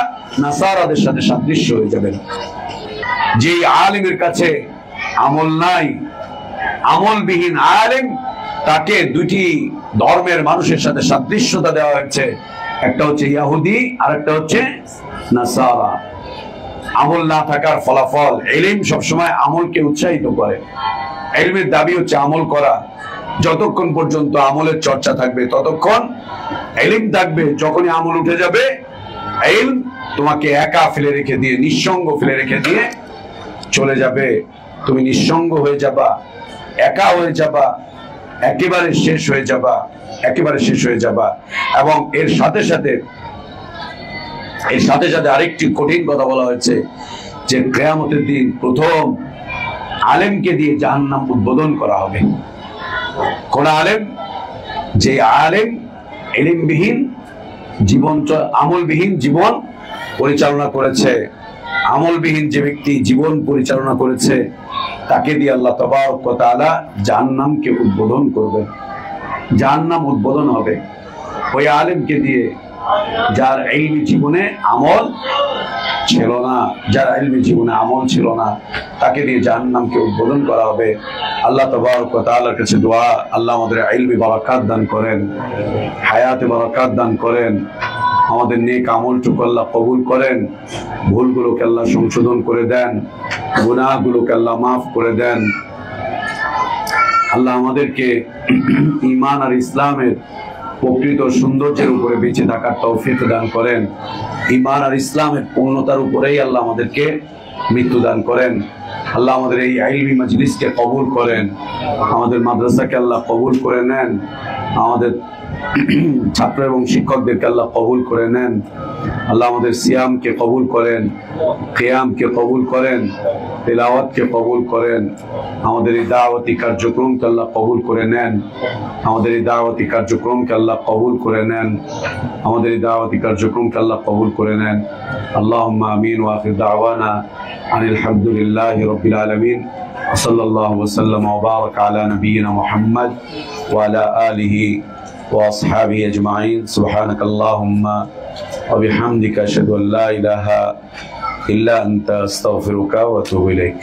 A: নাসারাদের সাথে সাদৃশ্য হয়ে যাবেন। যে আলিমের কাছে আমল নাই, আমলবিহীন আলিম, তাকে দুটি ধর্মের মানুষের সাথে সাদৃশ্যতা দেওয়া হয়েছে। একটা হচ্ছে ইহুদি আর একটা হচ্ছে নাসারা। আমল না থাকার ফলাফল। ইলম সবসময় আমলকে উৎসাহিত করে। ইলমের দাবি হচ্ছে আমল করা। যতক্ষণ পর্যন্ত আমলের চর্চা থাকবে ততক্ষণ ইলম থাকবে। যখনই আমল উঠে যাবে ইলম তোমাকে একা ফেলে রেখে দিয়ে, নিঃসঙ্গ ফেলে রেখে দিয়ে চলে যাবে। তুমি নিঃসঙ্গ হয়ে যাবা, একা হয়ে যাবা। একেবারে শেষ হয়ে যাবা। এবং এর সাথে সাথে আরেকটি কঠিন কথা বলা হয়েছে যে কিয়ামতের দিন প্রথম আলেমকে দিয়ে জাহান্নাম উদ্বোধন করা হবে। কোন আলেম? যে আলেম ইলমবিহীন জীবন, আমলবিহীন জীবন পরিচালনা করেছে। আমলবিহীন যে ব্যক্তি জীবন পরিচালনা করেছে তাকে দিয়ে আল্লাহ তাবারক ওয়া তাআলা জাহান্নামকে উদ্বোধন করবেন। জাহান্নাম উদ্বোধন হবে ওই আলেমকে দিয়ে যার ইলমি জীবনে আমল ছিল না, তাকে দিয়ে জাহান্নামকে উদ্বোধন করা হবে। আল্লাহ তাবারক ওয়া তাআলার কাছে দোয়া, আল্লাহ আমাদের ইলমি বারাকাত দান করেন, হায়াতে বারাকাত দান করেন, আমাদের নেক আমলটুকু আল্লাহ কবুল করেন, ভুলগুলোকে আল্লাহ সংশোধন করে দেন, গুনাহগুলোকে আল্লাহ মাফ করে দেন। আল্লাহ আমাদেরকে ঈমান আর ইসলামের প্রকৃত সৌন্দর্যের উপরে বেঁচে থাকার তৌফিক দান করেন। ঈমান আর ইসলামের পূর্ণতার উপরেই আল্লাহ আমাদেরকে মৃত্যু দান করেন। আল্লাহ আমাদের এই ইলমি মজলিসকে কবুল করেন, আমাদের মাদ্রাসাকে আল্লাহ কবুল করে নেন, আমাদের ছাত্র এবং শিক্ষকদেরকে আল্লাহ কবুল করে নেন। আল্লাহ আমাদের সিয়ামকে কবুল করেন, কিয়ামকে কবুল করেন, তিলাওয়াতকে কবুল করেন। আমাদের এই দাওয়াতি কার্যক্রমকে আল্লাহ কবুল করে নেন, আমাদের এই দাওয়াতি কার্যক্রমকে আল্লাহ কবুল করে নেন, আমাদের এই দাওয়াতি কার্যক্রমকে আল্লাহ কবুল করে নেন। আল্লাহুম্মা আমিন ওয়া আখির দাওয়ানা আনিল হামদুলিল্লাহি রাব্বিল আলামিন। সাল্লাল্লাহু ওয়া সাল্লাম ওয়া বারাকা আলা নাবিয়িনা মুহাম্মদ ওয়া আলা আলিহি ওয়া আসহাবিহি আজমাইন। সুবহানাকাল্লাহুম্মা ওয়া বিহামদিকা আশহাদু আল্লা ইলাহা ইল্লা আনতা আস্তাগফিরুকা ওয়া আতুবু ইলাইক।